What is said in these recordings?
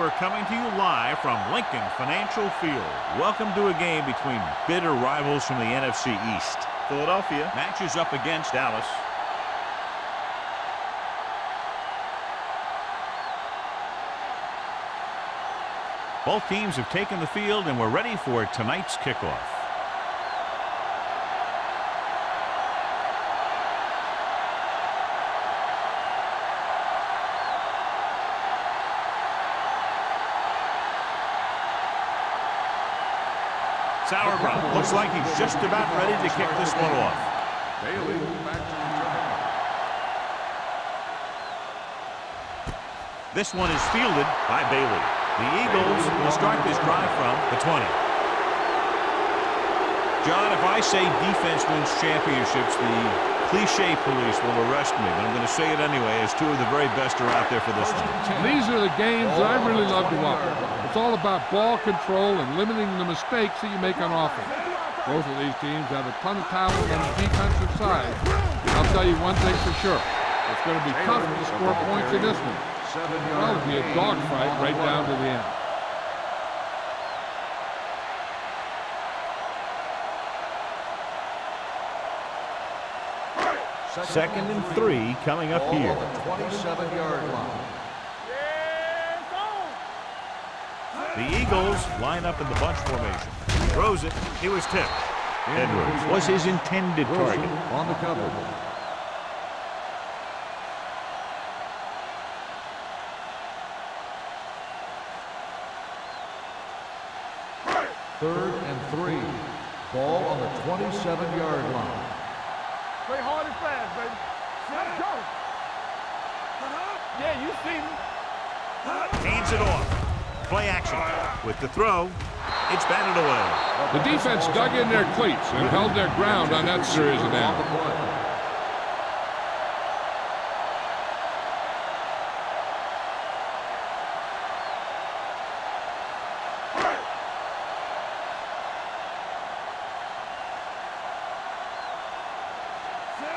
we're coming to you live from Lincoln Financial Field. Welcome to a game between bitter rivals from the NFC East. Philadelphia matches up against Dallas. Both teams have taken the field, and we're ready for tonight's kickoff. Sauerbrunn looks like he's just about ready to kick this one off. Bailey back to return. This one is fielded by Bailey. The Eagles will start this drive from the 20. John, if I say defense wins championships, the cliche police will arrest me, but I'm going to say it anyway, as two of the very best are out there for this one. These are the games I really love to watch. It's all about ball control and limiting the mistakes that you make on offense. Both of these teams have a ton of talent on the defensive side. I'll tell you one thing for sure. It's going to be tough to score points in this one. Well, it'll be a dogfight right down to the end. Second and 3 coming up here. 27-yard line. The Eagles line up in the bunch formation. Throws it. He was tipped. Edwards was his intended target. On the cover. Third and 3. Ball on the 27-yard line. Play hard and fast, baby. Let's go. Yeah, you see me. Hands it off. Play action. With the throw, it's batted away. The defense dug in their cleats and held their ground on that series of downs.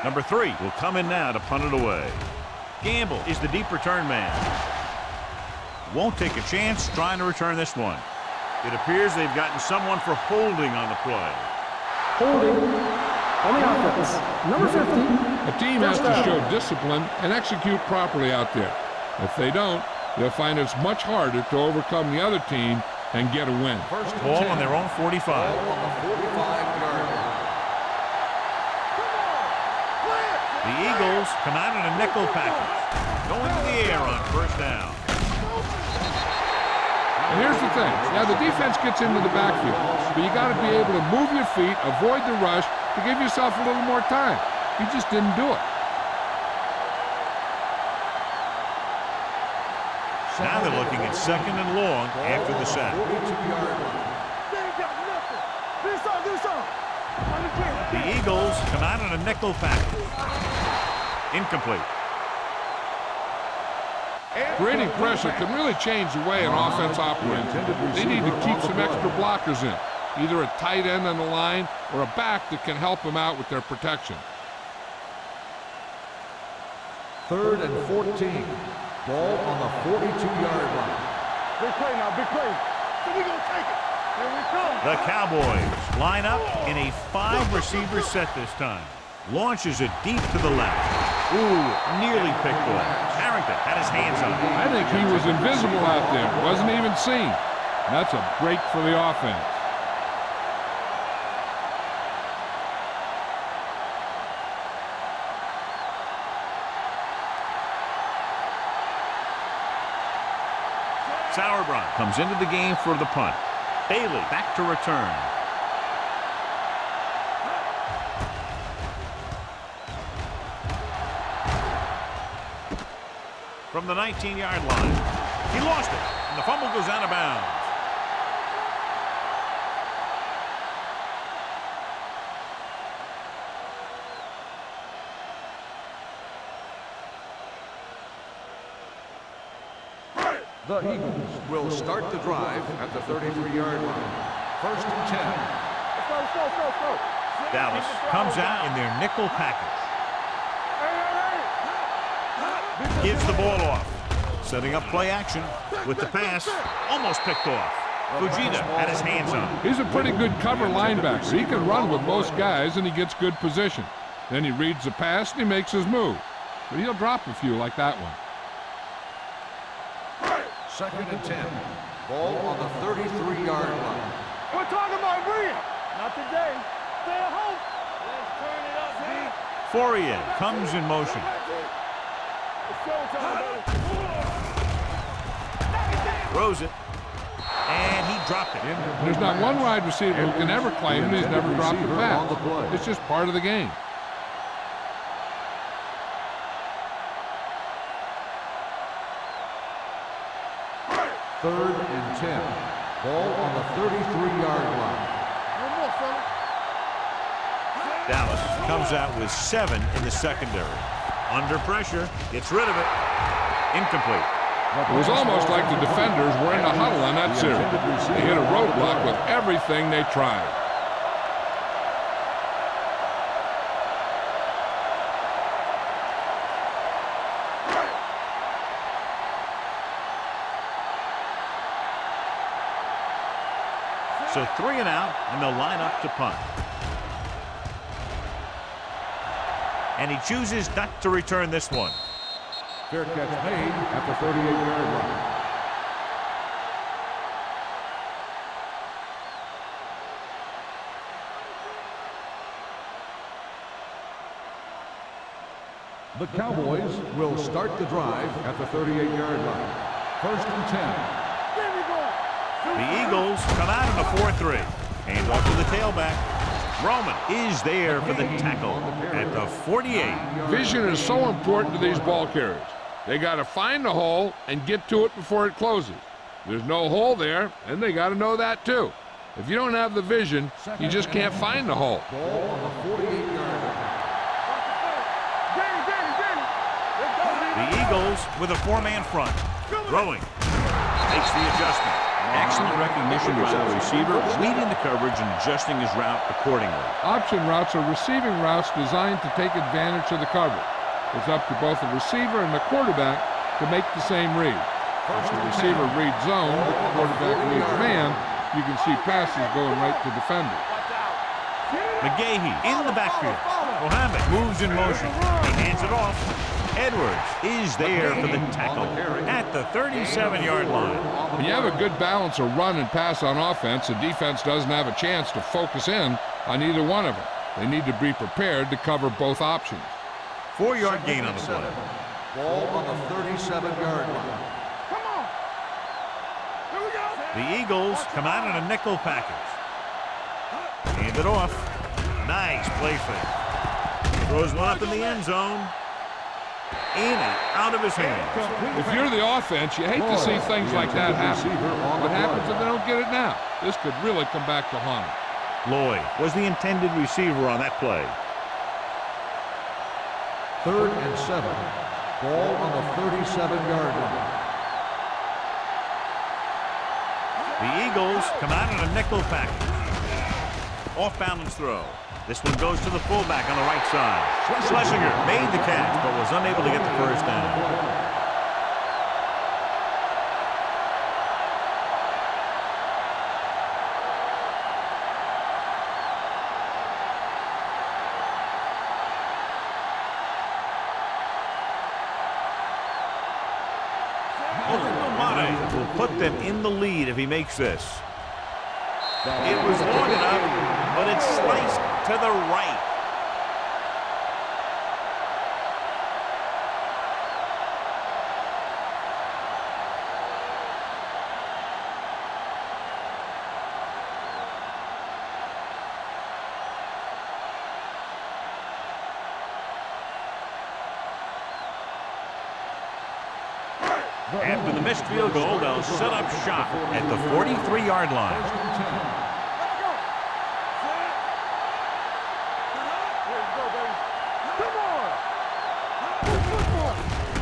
Number 3 will come in now to punt it away. Gamble is the deep return man. Won't take a chance trying to return this one. It appears they've gotten someone for holding on the play. Holding on the offense. Number 50. A team has to show discipline and execute properly out there. If they don't, they'll find it's much harder to overcome the other team and get a win. First Ball on their own 45. Ball on the 45-yard line. The Eagles come out in a nickel package. Going to the air on first down. And here's the thing. Yeah, the defense gets into the backfield, but you got to be able to move your feet, avoid the rush, to give yourself a little more time. You just didn't do it. Now they're looking at second and long after the sack. 42-yard line. They ain't got nothing. Do something. The Eagles come out in a nickel package. Incomplete. Creating pressure can really change the way an offense operates. They need to keep some extra blockers in, either a tight end on the line or a back that can help them out with their protection. Third and 14. Ball on the 42-yard line. Big play now, big play. So we gonna take it. Here we come. The Cowboys line up in a 5-receiver set this time. Launches it deep to the left. Ooh, nearly picked off. Harrington had his hands on it. I think he was invisible out there. Wasn't even seen. That's a break for the offense. Sauerbrunn comes into the game for the punt. Bailey back to return. From the 19-yard line. He lost it, and the fumble goes out of bounds. The Eagles will start the drive at the 33-yard line. First and 10. Let's go. Dallas comes out in their nickel package. Gives the ball off. Setting up play action with the pass. Almost picked off. Fujita had his hands on. He's a pretty good cover linebacker. He can run with most guys, and he gets good position. Then he reads the pass, and he makes his move. But he'll drop a few like that one. 2nd and 10. Ball on the 33-yard line. We're talking about Bria. Not today. Stay at home. Let's turn it up, man. Fourier comes in motion. It's showtime, baby. Throws it. And he dropped it. There's not one wide receiver who can ever claim that he's never dropped a pass. It's just part of the game. Third and 10. Ball on the 33-yard line. One more, fella. Dallas comes out with 7 in the secondary. Under pressure, gets rid of it. Incomplete. It was almost like the defenders were in a huddle on that series. They hit a roadblock with everything they tried. So 3 and out, and they'll line up to punt. And he chooses not to return this one. Fair catch made at the 38-yard line. The Cowboys will start the drive at the 38-yard line. 1st and 10. The Eagles come out in a 4-3. Hand off to the tailback. Roman is there for the tackle at the 48. Vision is so important to these ball carriers. They got to find the hole and get to it before it closes. There's no hole there, and they got to know that too. If you don't have the vision, you just can't find the hole. Ball on the 48-yard line. The Eagles with a 4-man front. Throwing. Makes the adjustment. Excellent recognition by the receiver, reading the coverage and adjusting his route accordingly. Option routes are receiving routes designed to take advantage of the coverage. It's up to both the receiver and the quarterback to make the same read. If the receiver reads zone, but the quarterback reads man, you can see passes going right to defenders. McGahee in the backfield. Mohammed moves in motion. He hands it off. Edwards is there for the tackle at the 37-yard line. When you have a good balance of run and pass on offense, the defense doesn't have a chance to focus in on either one of them. They need to be prepared to cover both options. 4-yard gain on the play. Ball on the 37-yard line. Come on. Here we go. The Eagles come out in a nickel package. Hand it off. Nice play fake. Throws one up in the end zone. In and out of his hands. If you're the offense, you hate to see things like that happen. What happens if they don't get it now? This could really come back to haunt them. Lloyd was the intended receiver on that play. 3rd and 7. Ball on the 37-yard line. The Eagles come out in a nickel package. Off balance throw. This one goes to the fullback on the right side. Schlesinger made the catch, but was unable to get the first down. Mane will put them in the lead if he makes this. It was long enough, but it's sliced to the right. After the missed field goal, they'll set up shop at the 43-yard line.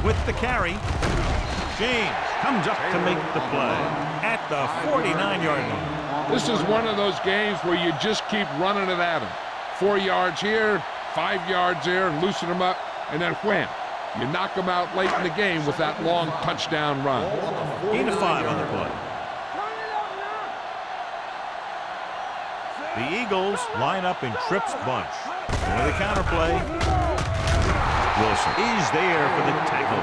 With the carry, James comes up to make the play at the 49-yard line. This is one of those games where you just keep running it at them. 4 yards here, 5 yards there, loosen them up, and then wham. You knock them out late in the game with that long touchdown run. Gain of 5 on the play. The Eagles line up in trips bunch. Into the counter play. Wilson is there for the tackle.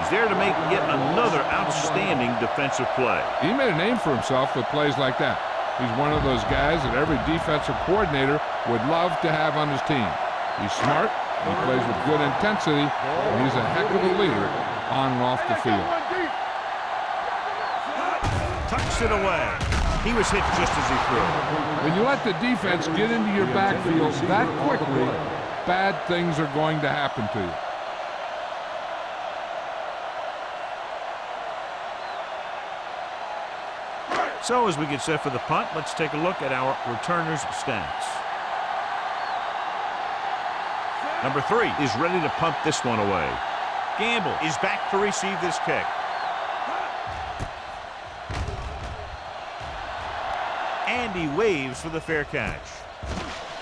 He's there to make yet another outstanding defensive play. He made a name for himself with plays like that. He's one of those guys that every defensive coordinator would love to have on his team. He's smart, he plays with good intensity, and he's a heck of a leader on and off the field. Tucks it away. He was hit just as he threw. When you let the defense get into your backfield that quickly, bad things are going to happen to you. So as we get set for the punt, let's take a look at our returners' stats. Number 3 is ready to punt this one away. Gamble is back to receive this kick. And he waves for the fair catch.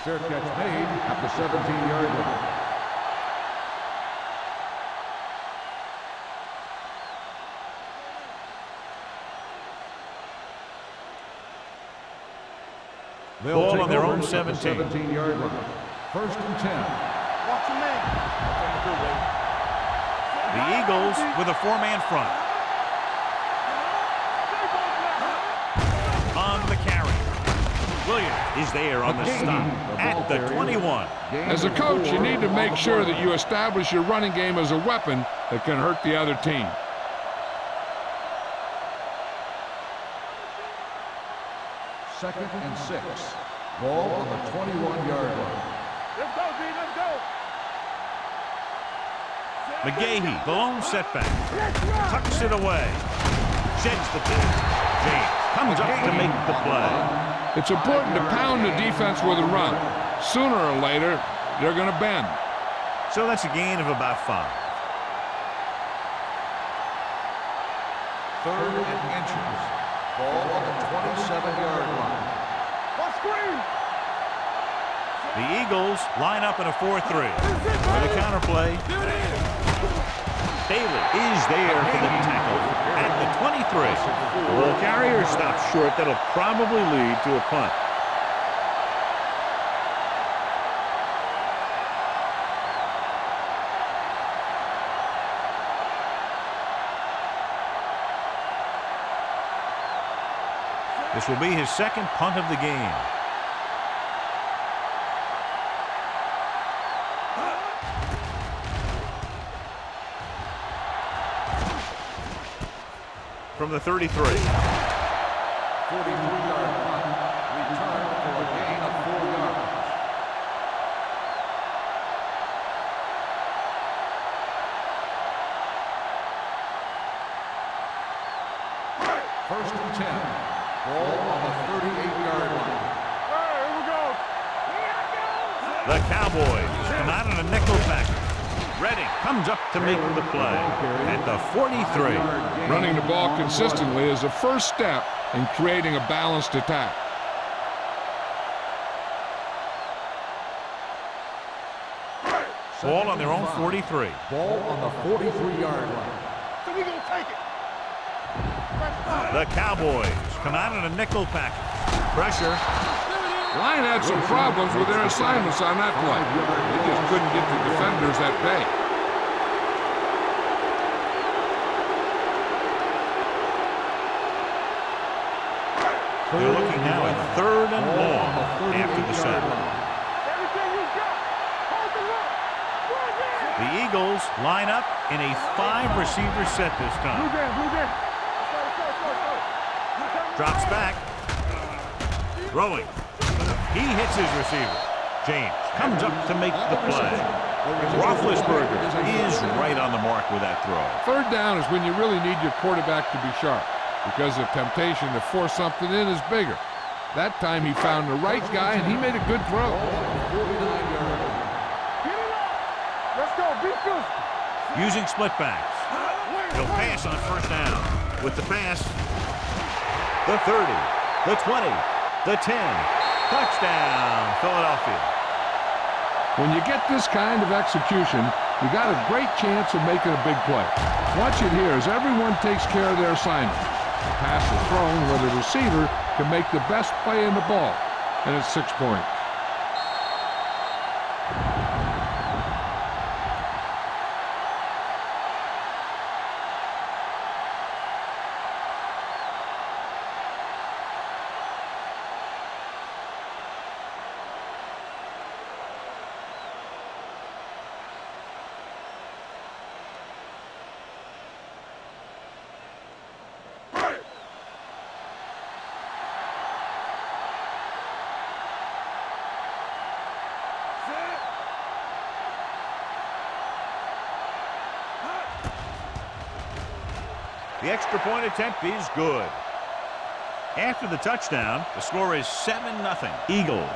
Fair catch made at the 17-yard line. Ball on their own 17. 17-yard line. First and 10. Watch your man. The Eagles with a 4-man front. On the carry. Williams is there on the stop at the 21. As a coach, you need to make sure that you establish your running game as a weapon that can hurt the other team. Second and 6. Ball on the 21-yard line. Let's go, D. Let's go. McGahee, the lone setback. Tucks it away. Sheds the pitch. James comes up to make the play. It's important to pound the defense with a run. Sooner or later, they're going to bend. So that's a gain of about 5. Third and inches. Ball on the 27-yard line. What screen? The Eagles line up in a 4-3. For the counter play. Daly is there for the tackle at the 23. The ball carrier stops short. That'll probably lead to a punt. This will be his second punt of the game. From the 33. 43-yard punt. Return for a gain of 4 yards. First and 10. Ball on the 38-yard line. Here we go. The Cowboys come out in a nickel package. Redding comes up to make the play at the 43. Running the ball consistently is the first step in creating a balanced attack. Ball on their own 43. Ball on the 43-yard line. So we gonna take it. The Cowboys come out in a nickel package. Pressure. Line had some problems with their assignments on that play. They just couldn't get the defenders at bay. They're looking now at 3rd and long after the set. Everything you got. Hold the look. Run there. The Eagles line up in a 5-receiver set this Blue time. game, blue game. Let's go. Drops back. Throwing. He hits his receiver. James comes up to make the play. Roethlisberger is right on the mark with that throw. 3rd down is when you really need your quarterback to be sharp, because the temptation to force something in is bigger. That time he found the right guy and he made a good throw. Get it up. Let's go. Be physical. Using split backs. He'll pass on 1st down. With the pass, the 30, the 20, the 10. Touchdown, Philadelphia. When you get this kind of execution, you got a great chance of making a big play. Watch it here as everyone takes care of their assignment. The pass is thrown where the receiver can make the best play in the ball, and it's 6 points. The extra point attempt is good. After the touchdown, the score is 7-0 Eagles.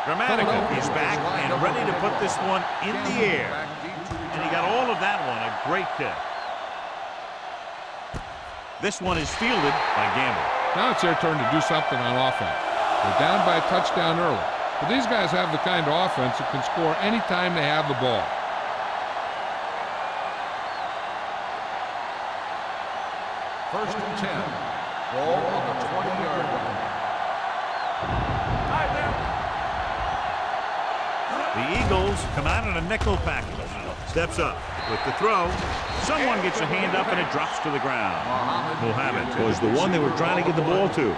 Dramatica is back and ready to put this one in the air. And he got all of that one, a great kick. This one is fielded by Gamble. Now it's their turn to do something on offense. They're down by a touchdown early. But these guys have the kind of offense that can score anytime they have the ball. First and 10. Ball on the 20-yard line. The Eagles come out in a nickel package. Steps up with the throw. Someone gets a hand up and it drops to the ground. Mohammed was the one they were trying to get the ball to.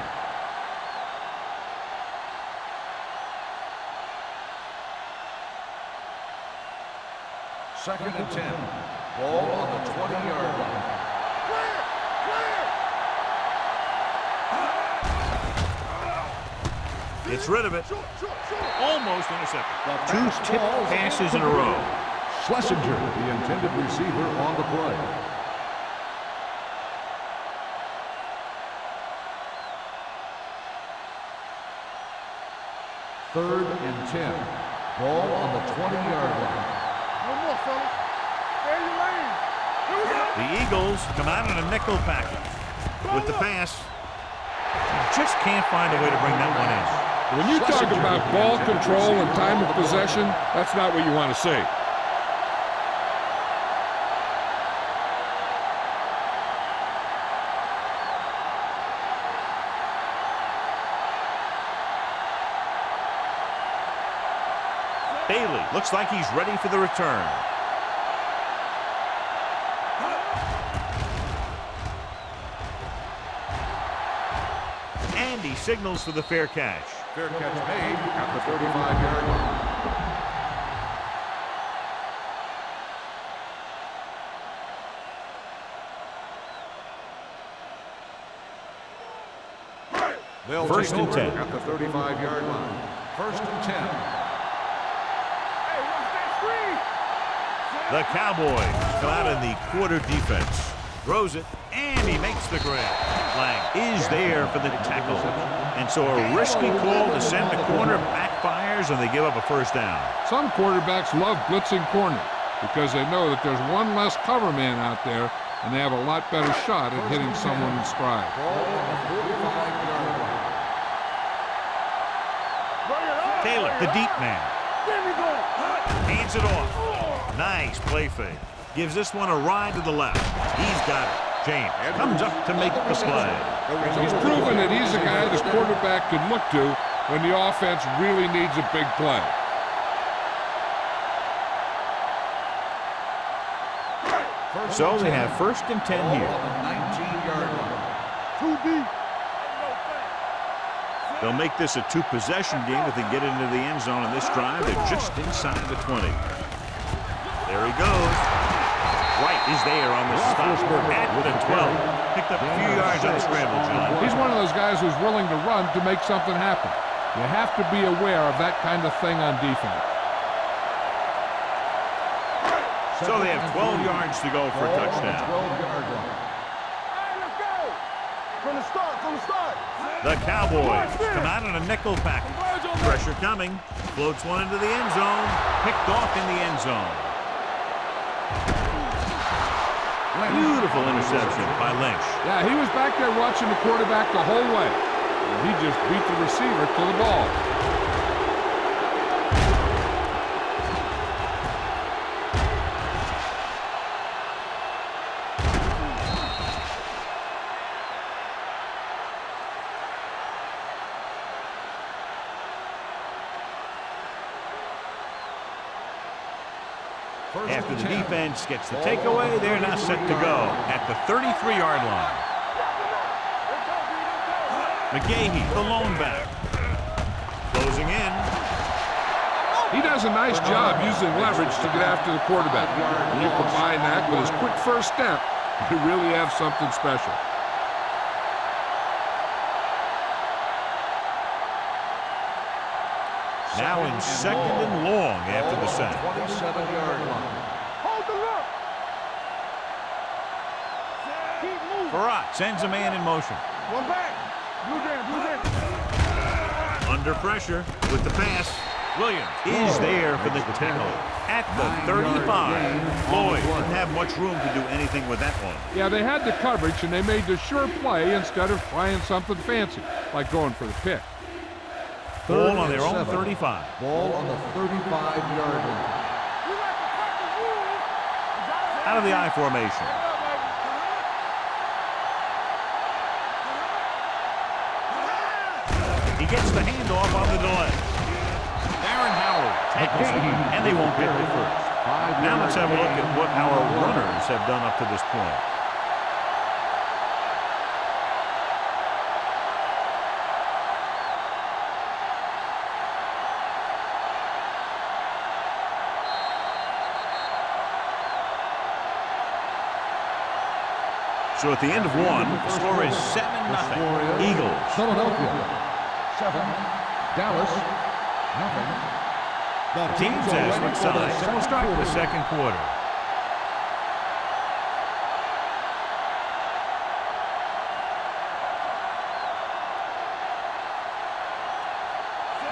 Second and 10. Ball on the 20-yard line. Gets rid of it. Almost intercepted. 2 tip passes in a row. Schlesinger, the intended receiver, on the play. Third and 10. Ball on the 20-yard line. No more, fellas. Stay in your lane. Here we go. The Eagles come out in a nickel package. With the pass, you just can't find a way to bring that one in. When you talk about ball control and time of possession, that's not what you want to see. Bailey looks like he's ready for the return. And he signals for the fair catch. Fair catch made at the 35-yard line. They'll First take and over 10. at the 35-yard line. First and 10. Hey, watch that screen. The Cowboys come out in the quarter defense. Throws it, and he makes the grab. Flag is there for the tackle. And so a risky call to send the corner backfires, and they give up a first down. Some quarterbacks love blitzing corners because they know that there's one less cover man out there, and they have a lot better shot at hitting someone in stride. Ball on the 45-yard line. Bring it on. Taylor, the deep man, There we go. hands it off. Nice play fake. Gives this one a ride to the left. He's got it. James comes up to make the play. He's proven that he's a guy the quarterback can look to when the offense really needs a big play. So they have first and 10 here. On the 19-yard line. Too deep. They'll make this a 2-possession game if they get into the end zone in this drive. They're just inside the 20. There he goes. Wright is there on the stop at the 12. Picked up a few yards on the scramble, John. He's one of those guys who's willing to run to make something happen. You have to be aware of that kind of thing on defense. So they have 12 yards to go for a touchdown. 12-yard line. All right, let's go. From the start. The Cowboys come out in a nickel package. Pressure coming. Floats one into the end zone. Picked off in the end zone. Beautiful interception by Lynch. Yeah, he was back there watching the quarterback the whole way. And he just beat the receiver to the ball. After the defense gets the takeaway, they're now set to go at the 33-yard line. McGahee, the lone back. Closing in. He does a nice job using leverage to get after the quarterback. When you combine that with his quick first step, you really have something special. Now in second and long after the sack. 27-yard line. Hold the look. Keep moving. Barat sends a man in motion. One back. Blue Jam. Under pressure with the pass. Williams is there for the tackle at the 35. Lloyd didn't have much room to do anything with that one. Yeah, they had the coverage, and they made the sure play instead of trying something fancy, like going for the pick. Ball on their own 35. Ball on the 35-yard line. Out of the I formation. He gets the handoff on the delay. Darren Howard tackles him, and they won't get the first. Now let's have a look at what our runners have done up to this point. So at the end of one, the score is 7-0. Eagles. Philadelphia 7, Dallas nothing. The teams as switch sides, and we'll start the second quarter.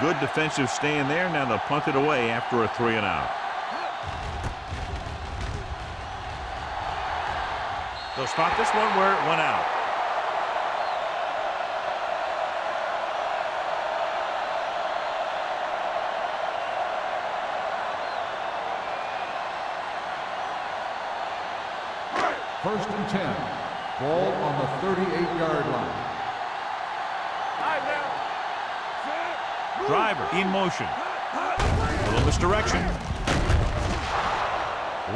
Good defensive stand there. Now they'll punt it away after a 3-and-out. They'll start this one where it went out. First and 10. Ball on the 38-yard line. Driver in motion. A little misdirection.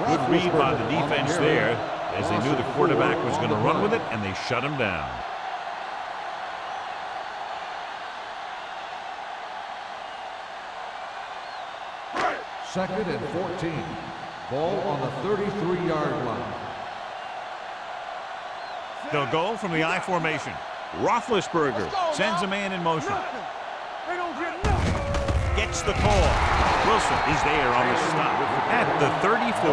Good read by the defense there, as they knew the quarterback was going to run with it, and they shut him down. Second and 14. Ball on the 33-yard line. They'll go from the I formation. Roethlisberger sends a man in motion. Gets the call. Wilson is there on the stop at the 34.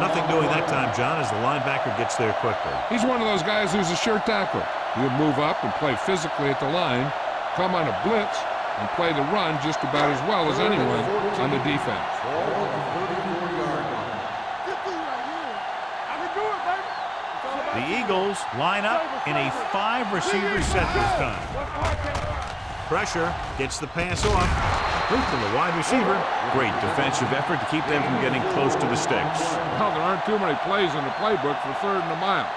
Nothing doing that time, John, as the linebacker gets there quickly. He's one of those guys who's a sure tackler. He'll move up and play physically at the line, come on a blitz, and play the run just about as well as anyone on the defense. Ball on the 34-yard line. The Eagles line up in a 5-receiver set this time. Pressure gets the pass off. Complete to the wide receiver. Great defensive effort to keep them from getting close to the sticks. Well, there aren't too many plays in the playbook for third and a mile.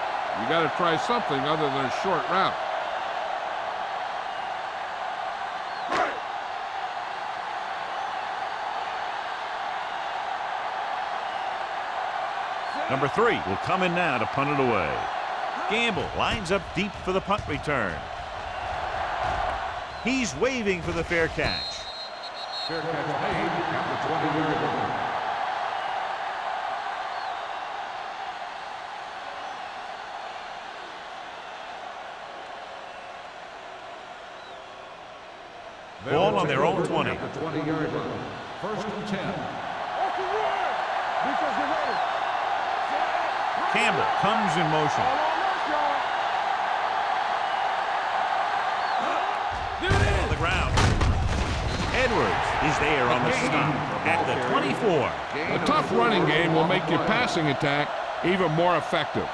You got to try something other than a short route. Number 3 will come in now to punt it away. Gamble lines up deep for the punt return. He's waving for the fair catch. Fair catch made at the 20-yard line. Ball on their own 20. At the 20-yard line. First and 10. Campbell comes in motion. is there on the stop at the 24. A tough running game will make your passing attack even more effective.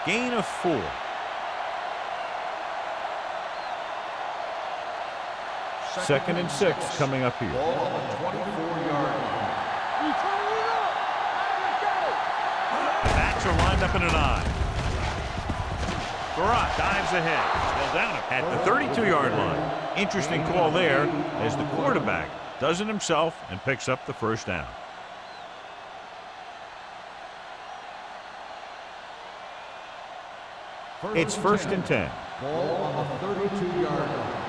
Gain of 4. Second and 6 coming up here. Ball on the 24-yard line. We turn it up. Let's go. Backs are lined up in an I. Barat dives ahead. Still down at the 32-yard line. Interesting call there as the quarterback does it himself and picks up the first down. It's first and 10. Ball on the 32-yard line.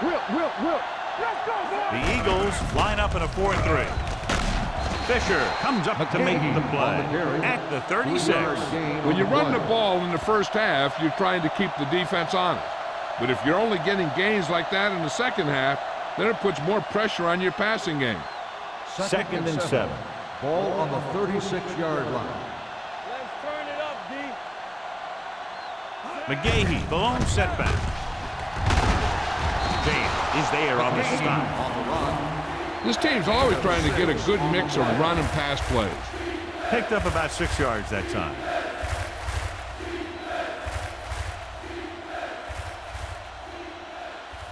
Will. Let's go, boy. The Eagles line up in a 4-3. Fisher comes up to make the play at the 36. When you run the ball in the first half, you're trying to keep the defense honest. But if you're only getting gains like that in the second half, then it puts more pressure on your passing game. Second and 7. Ball on the 36-yard line. Let's turn it up, D. McGahee, the lone setback. James is there on the stop. On the run. This team's always trying to get a good mix of run and pass plays. Picked up about 6 yards that time.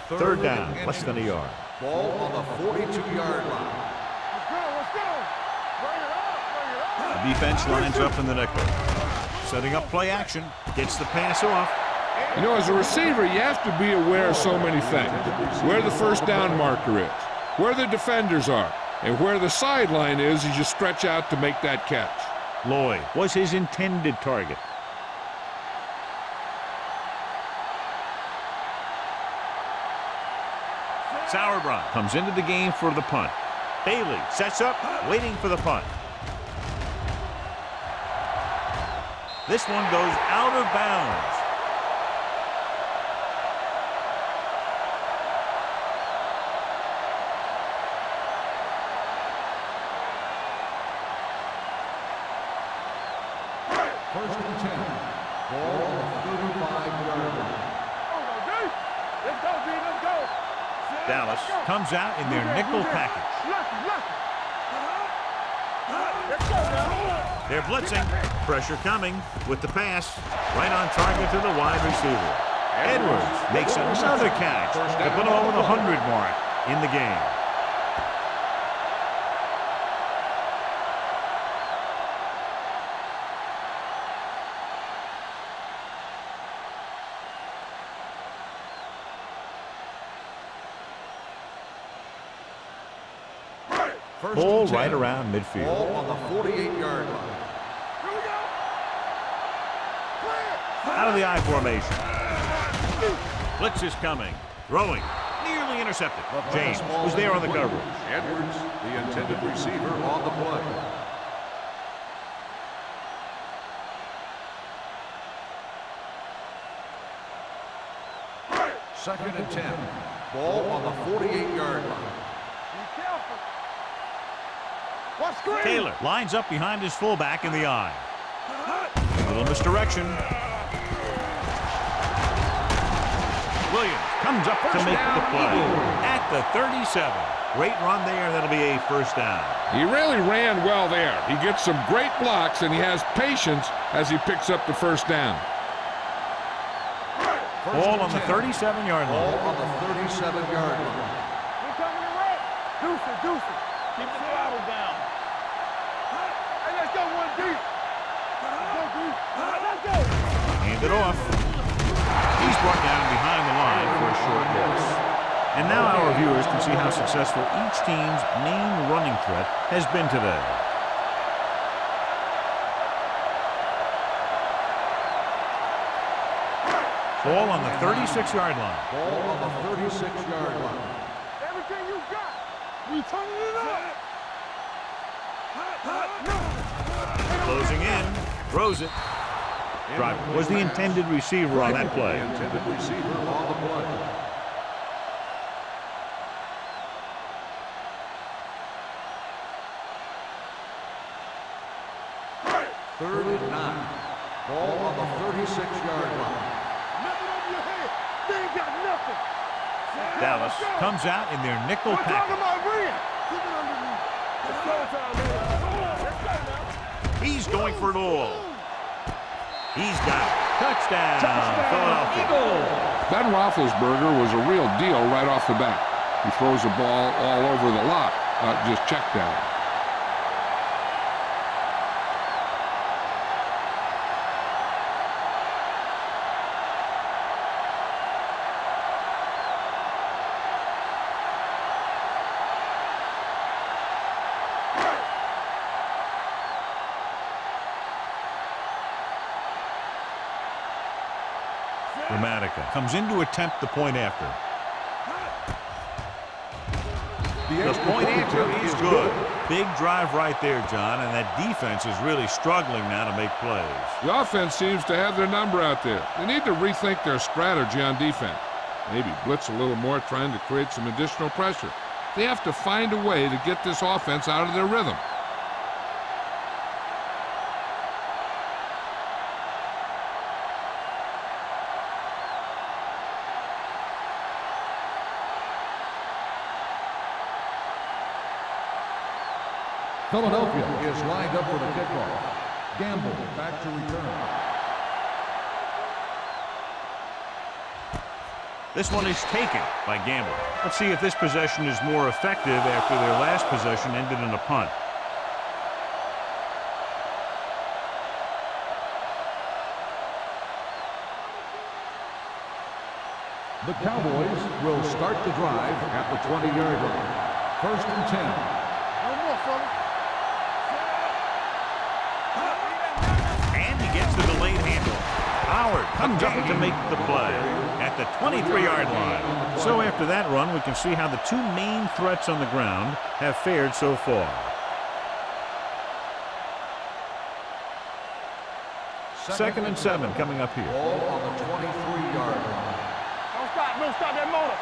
Third down, less than a yard. Ball on the 42-yard line. Let's go. Bring it up. The defense lines up in the nickel. Setting up play action. Gets the pass off. You know, as a receiver, you have to be aware of so many things. Where the first down marker is, where the defenders are, and where the sideline is as you stretch out to make that catch. Lloyd was his intended target. Sauerbrunn comes into the game for the punt. Bailey sets up, waiting for the punt. This one goes out of bounds. First and 10. Ball on the 35-yard line. Let's go, D. Let's go. Dallas comes out in their nickel package. Let's go now. They're blitzing. Pressure coming with the pass. Right on target to the wide receiver. Edwards makes another catch to put him over the 100 mark in the game. Ball right around midfield. Ball on the 48-yard line. Here we go. Out of the I formation. Blitz is coming. Throwing. Nearly intercepted. James was there on the coverage. Edwards, the intended receiver, on the play. Second and 10. Ball on the 48-yard line. Be careful. Watch screen. Taylor lines up behind his fullback in the I. A little misdirection. Williams comes up to make the play at the 37. Great run there. That'll be a first down. He really ran well there. He gets some great blocks, and he has patience as he picks up the first down. Ball on the 37-yard Ball line. on the 37-yard line. We're coming to red. Deuce it. Keep the throttle down. Hey, let's go, 1D. Let's go. Hand it off. He's brought down behind the line for a short loss. And now our viewers can see how successful each team's main running threat has been today. Ball on the 36-yard line. Ball on the 36-yard line. Everything you got. We turning it up. Closing in. Throws it. Driver was the intended receiver on that play. The intended receiver on the play. Third and 9. Ball on the 36-yard line. Nothing over your head. They ain't got nothing. Dallas comes out in their nickel We're talking package. about Rhea. Keep it underneath. It's showtime, man. Come on. Let's go now. He's going for it all. He's got it. Touchdown, Philadelphia. Ben Roethlisberger was a real deal right off the bat. He throws the ball all over the lot, not just check down. Gramatica comes in to attempt the point after. The point after is good. Big drive right there, John, and that defense is really struggling now to make plays. The offense seems to have their number out there. They need to rethink their strategy on defense. Maybe blitz a little more, trying to create some additional pressure. They have to find a way to get this offense out of their rhythm. Philadelphia is lined up for the kickoff. Gamble back to return. This one is taken by Gamble. Let's see if this possession is more effective after their last possession ended in a punt. The Cowboys will start the drive at the 20-yard line. 1st and 10. No more, fellas. And he gets the delayed handle. Howard comes up to make the play at the 23-yard line. So after that run, we can see how the two main threats on the ground have fared so far. Second and 7 coming up here. Ball on the 23-yard line. Don't stop that motor.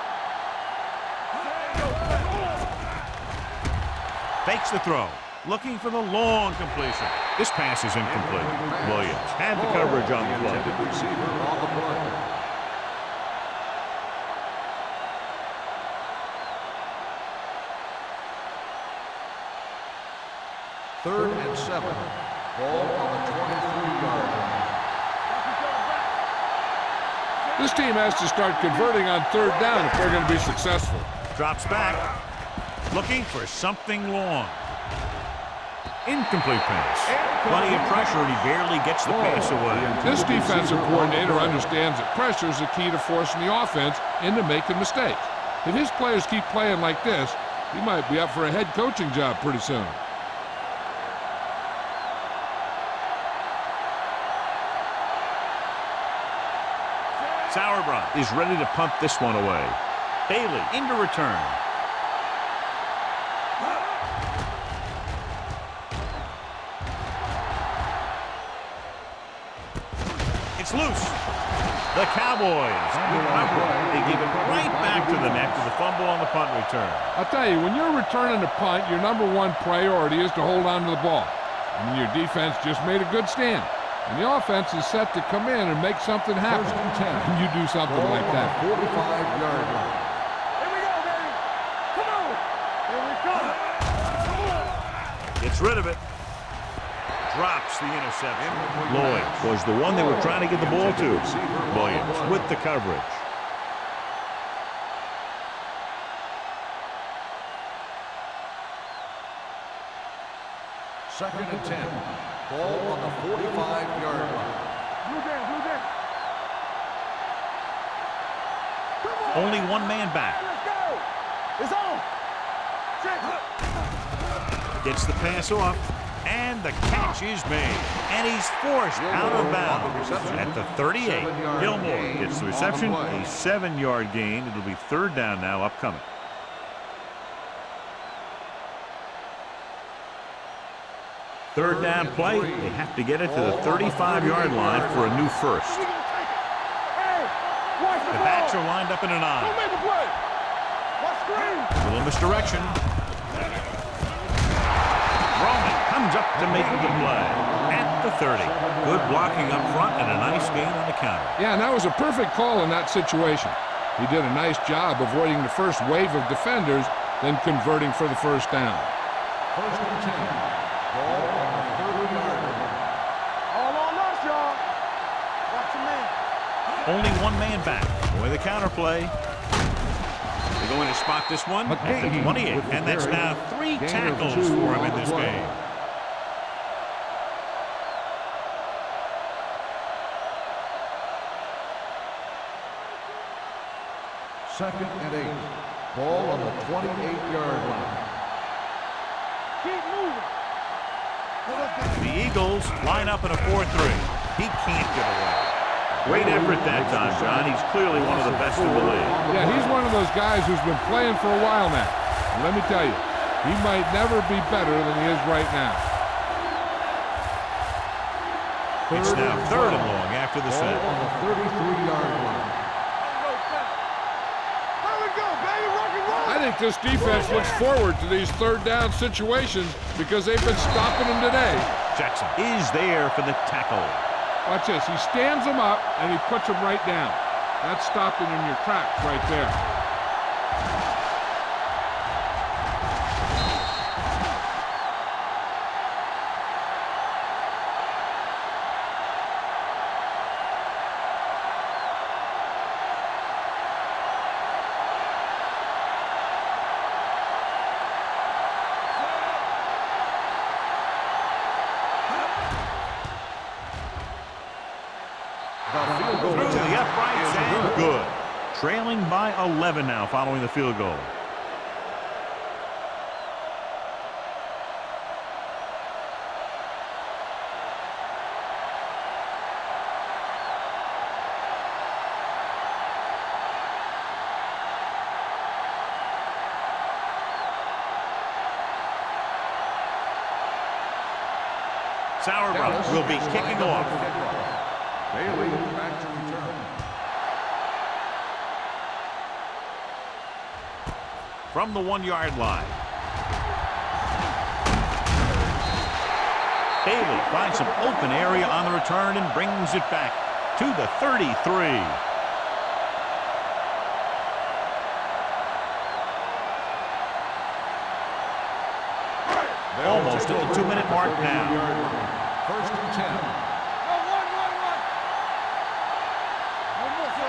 Fakes the throw. Looking for the long completion. This pass is incomplete. Williams had the coverage on the play. Intended receiver on the play. Third and 7. Ball on the 23-yard line. This team has to start converting on 3rd down if they're going to be successful. Drops back. Looking for something long. Incomplete pass. Plenty of pressure, and he barely gets the pass away. This defensive coordinator understands that pressure is the key to forcing the offense into making mistakes. If his players keep playing like this, he might be up for a head coaching job pretty soon. Sauerbrunn is ready to punt this one away. Bailey into return. It's loose. The Cowboys recover. They give it right back to them after the fumble on the punt return. I'll tell you, when you're returning a punt, your #1 priority is to hold on to the ball. And your defense just made a good stand. And the offense is set to come in and make something happen. 1st and 10. When you do something Ball like on that. the 45-yard line. Here we go, baby. Come on. Here we come. Come on. Gets rid of it. Drops the interception. Lloyd was the one they were trying to get the ball to. Williams with the coverage. Second and 10. Ball on the 45-yard line. Blue down, blue down. Only one man back. Let's go. It's on. Check. Gets the pass off. And the catch is made. And he's forced out of bounds at the 38. Gilmore gets the reception. A 7-yard gain. It'll be 3rd down now upcoming. Third down play. They have to get it to the 35-yard line for a new first. Hey, watch the The backs are lined up in an Don't eye. make a play. Watch screen. A little misdirection. Roman comes up to make the play at the 30. Good blocking up front and a nice gain on the counter. Yeah, and that was a perfect call in that situation. He did a nice job avoiding the first wave of defenders, then converting for the first down. First and 10. Ball on the 30-yard line. All on us, y'all. Watch your man. Only one man back. With a counterplay. They're going to spot this one at the 28. And that's now 3 tackles for him in this game. Second and 8. Ball on the 28-yard line. Keep moving. The Eagles line up in a 4-3. He can't get away. Great effort that time, John. He's clearly one of the best in the league. Yeah, he's one of those guys who's been playing for a while now. And let me tell you, he might never be better than he is right now. It's now 3rd and long after the Ball set. on the 33-yard line. I think this defense looks forward to these 3rd down situations because they've been stopping them today. Jackson is there for the tackle. Watch this. He stands them up and he puts them right down. That's stopping in your tracks right there. Through to the uprights and good. Trailing by 11 now following the field goal. Sauerbach will be kicking off. Bailey back to return. From the 1-yard line. Bailey finds some open area on the return and brings it back to the 33. Almost at the 2-minute mark now. First and 10.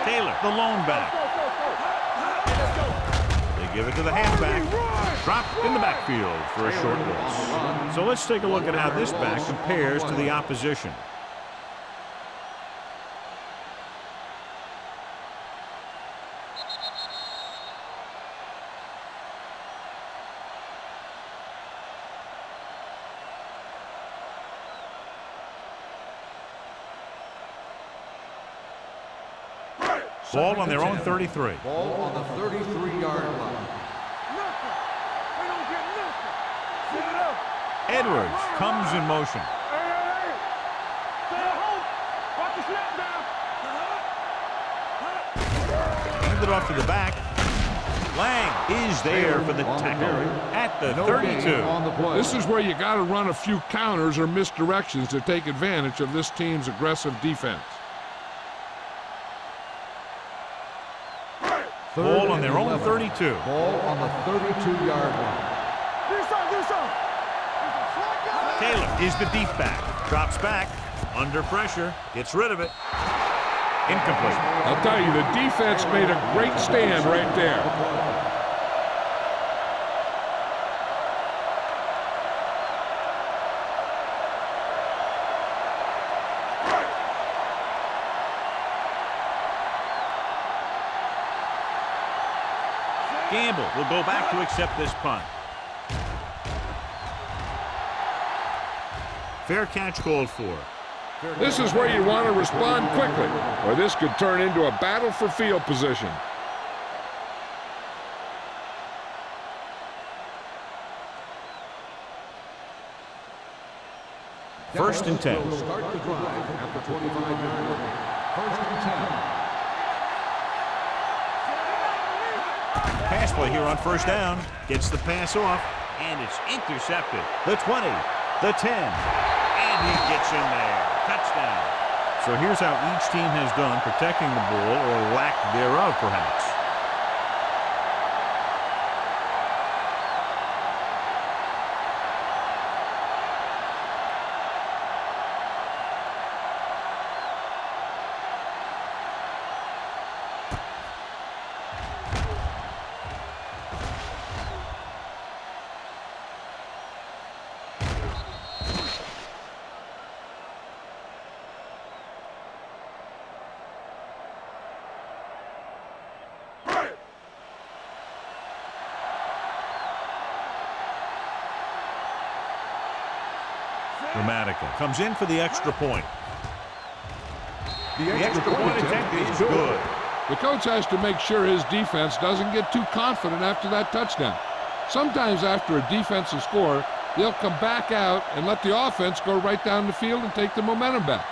Taylor, the lone back. They give it to the halfback. Dropped in the backfield for a short loss. So let's take a look at how this back compares to the opposition. Ball on their own 33. Ball on the 33-yard line. Edwards comes in motion. Hand it off to the back. Lang is there for the tackle at the 32. This is where you got to run a few counters or misdirections to take advantage of this team's aggressive defense. Ball on their own 32. Ball on the 32-yard line. Taylor is the deep back. Drops back. Under pressure. Gets rid of it. Incomplete. I'll tell you, the defense made a great stand right there. Gamble will go back to accept this punt. Fair catch called for. This is where you want to respond quickly, or this could turn into a battle for field position. First and 10. Will start the drive at the 25-yard line. First and 10. Pass play here on first down. Gets the pass off, and it's intercepted. The 20, the 10, and he gets in there. Touchdown. So here's how each team has done protecting the ball, or lack thereof, perhaps. Dramatica comes in for the extra point. The extra point attempt is good. The coach has to make sure his defense doesn't get too confident after that touchdown. Sometimes after a defensive score, they'll come back out and let the offense go right down the field and take the momentum back.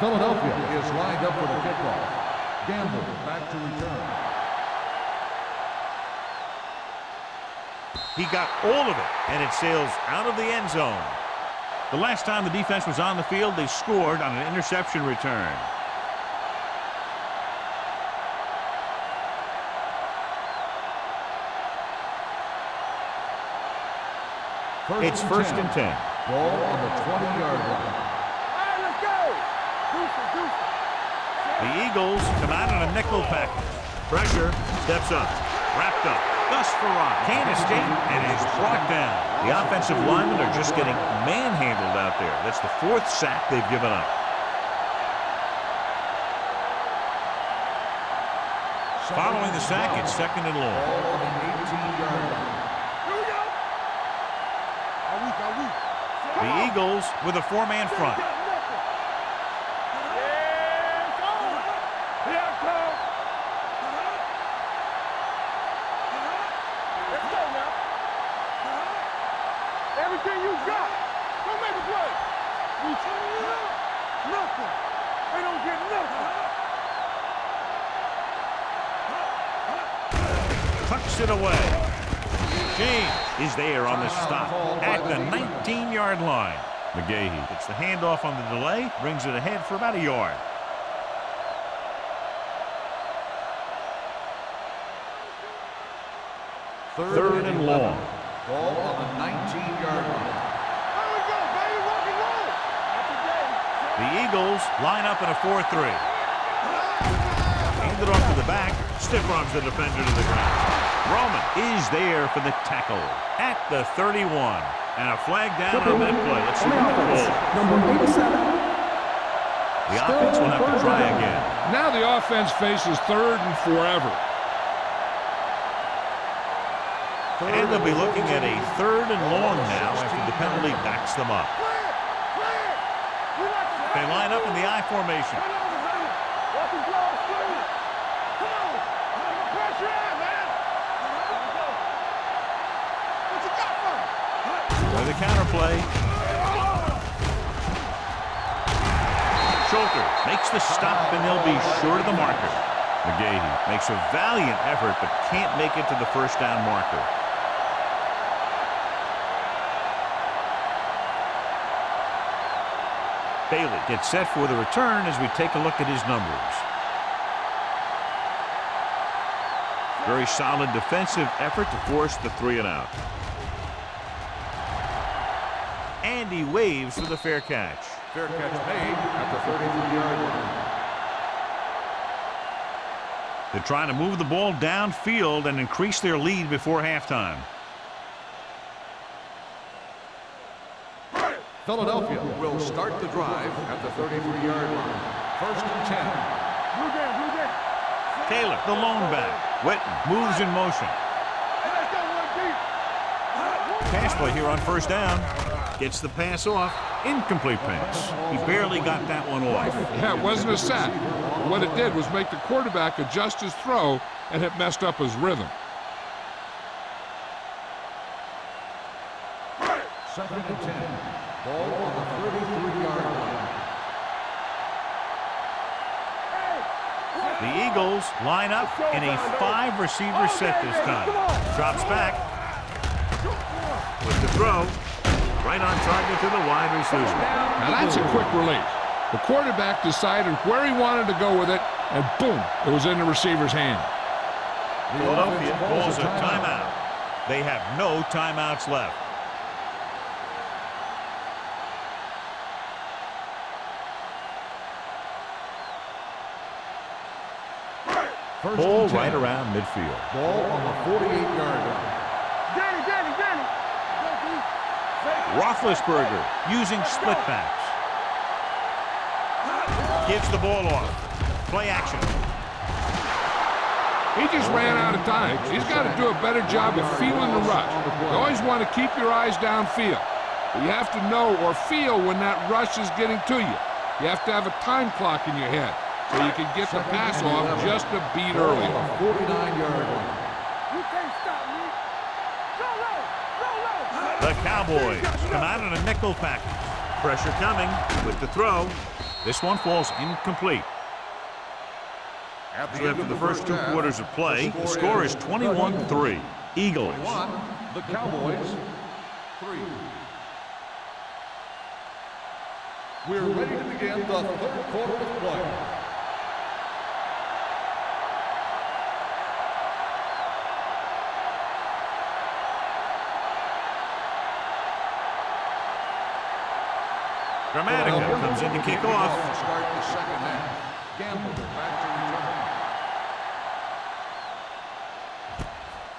Philadelphia is lined up for the kickoff. Gamble back to return. He got all of it, and it sails out of the end zone. The last time the defense was on the field, they scored on an interception return. It's first and 10. Ball on the 20-yard line. The Eagles come out in a nickel package. Pressure, steps up, wrapped up. Gus Farrar can't escape and is brought down. The offensive linemen are just getting manhandled out there. That's the 4th sack they've given up. Following the sack, it's second and long. Ball on the 18-yard line. Here we go. Are we? The Eagles with a 4-man front. Everything you got. Don't make a play. Nothing. They don't get nothing. Tucks it away. James is there on the stop at the 19-yard line. McGahee gets the handoff on the delay, brings it ahead for about a yard. Third and long. Ball on the 19-yard line. There we go, baby. Rock and roll. Not today. The Eagles line up in a 4-3. Hand it off to the back. Stiff arms the defender to the ground. Roman is there for the tackle at the 31. And a flag down on that play. Let's see what they call. Number 87. The offense will have to try again. Now the offense faces third and forever. And they'll be looking at a third and long now after the penalty backs them up. They line up in the I formation. With the counter play. Schulter makes the stop, and they'll be short of the marker. McGahee makes a valiant effort, but can't make it to the first down marker. Bailey gets set for the return as we take a look at his numbers. Very solid defensive effort to force the 3-and-out. And he waves for the fair catch. Fair catch made at the 33-yard line. They're trying to move the ball downfield and increase their lead before halftime. Philadelphia will start the drive at the 33-yard line. First and 10. Blue game. Taylor, the lone back. Witten moves in motion. Hey, let's go one deep. Pass play here on first down. Gets the pass off. Incomplete pass. He barely got that one off. Yeah, it wasn't a sack. What it did was make the quarterback adjust his throw, and it messed up his rhythm. Second and 10. Ball on the 33-yard line. The Eagles line up in a 5-receiver set this time. Drops back with the throw. Right on target to the wide receiver. Now that's a quick release. The quarterback decided where he wanted to go with it, and boom, it was in the receiver's hand. Philadelphia calls a timeout. They have no timeouts left. Ball right around midfield. Ball on the 48-yard line. Danny. Roethlisberger using split backs. Gives the ball off. Play action. He just ran out of time. He's got to do a better job of feeling the rush. You always want to keep your eyes downfield. But you have to know or feel when that rush is getting to you. You have to have a time clock in your head so you can get the pass off just a beat earlier. 49-yard line. You can't stop me. Go low. The Cowboys come out in a nickel package. Pressure coming with the throw. This one falls incomplete. So after the first 2 quarters of play, the score is 21-3. Eagles. The Cowboys 3. We're ready to begin the third quarter of play. Dramatica comes in to kick off. Start the second half. Gamble back to return.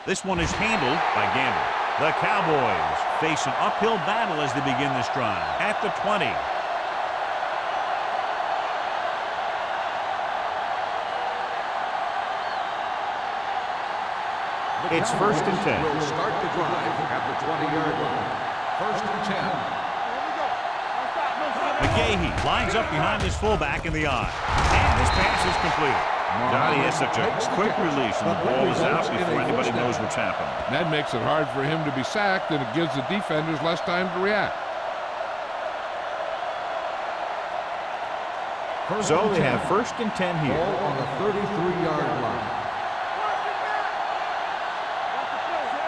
This one is handled by Gamble. The Cowboys face an uphill battle as they begin this drive. At the 20. It's first and 10. We'll start the drive at the 20-yard line. First and 10. McGahee lines up behind his fullback in the eye. And this pass is complete. God, he has such a quick release, and the ball is out before anybody knows what's happened. That makes it hard for him to be sacked, and it gives the defenders less time to react. So they have first and 10 here. Ball on the 33-yard line.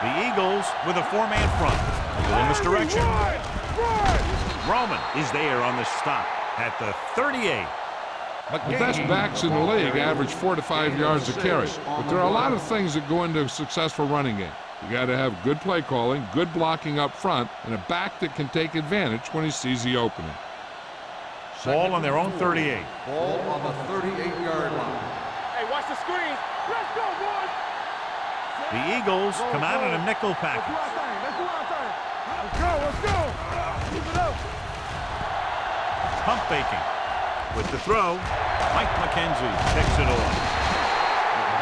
The Eagles with a 4-man front. Go in this direction. Roman is there on the stop at the 38. The best backs in the league average 4 to 5 yards a carry, but there are a lot of things that go into a successful running game. You got to have good play calling, good blocking up front, and a back that can take advantage when he sees the opening. Ball on their own 38. Ball on the 38-yard line. Hey, watch the screen. Let's go, boys. The Eagles come out in a nickel package. Let's do our thing. Let's go. Keep it up. Pump faking. With the throw, Mike McKenzie picks it off.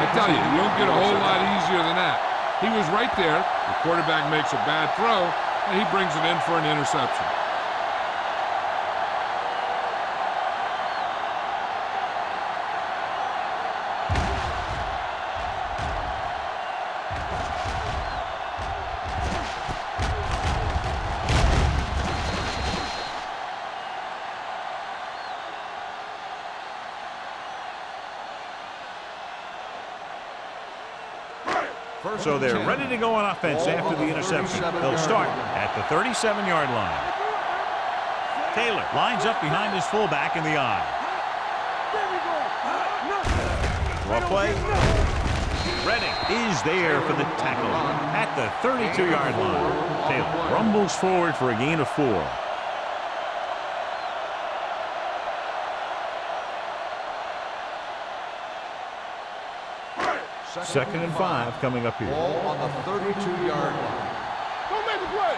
I tell you, you don't get a whole lot easier than that. He was right there. The quarterback makes a bad throw, and he brings it in for an interception. So they're ready to go on offense after the interception. They'll start at the 37-yard line. Taylor lines up behind his fullback in the eye. Draw play. Redding is there for the tackle at the 32-yard line. Taylor rumbles forward for a gain of 4. Second and 5 coming up here. Ball on the 32-yard line. Don't make a play.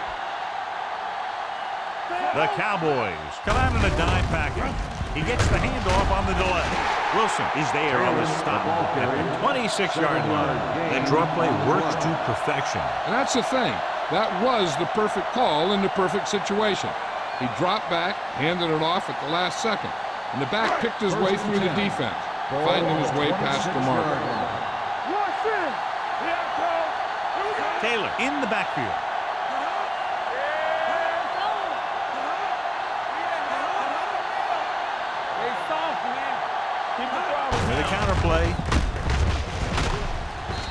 The Cowboys come out in a dime package. He gets the handoff on the delay. Wilson is there on the stop at the 26-yard line. That draw play works to perfection. And that's the thing. That was the perfect call in the perfect situation. He dropped back, handed it off at the last second, and the back picked his way through the defense, finding his way past the marker. Taylor in the backfield. Stay soft, man. Keep the throttle With a counter play.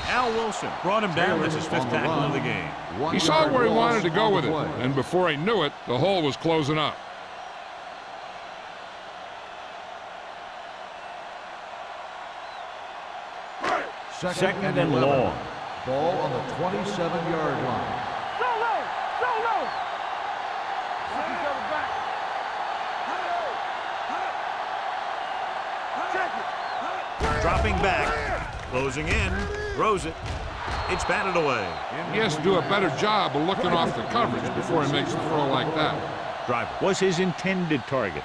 Al Wilson brought him down. That's his 5th tackle of the game. He saw where he wanted to go with it, and before he knew it, the hole was closing up. Second and long. Ball on the 27-yard line. So low! So low! Watch each other back. Check it. Dropping back. Closing in. Throws it. It's batted away. He has to do a better job of looking off the coverage before he makes a throw like that. Driver was his intended target.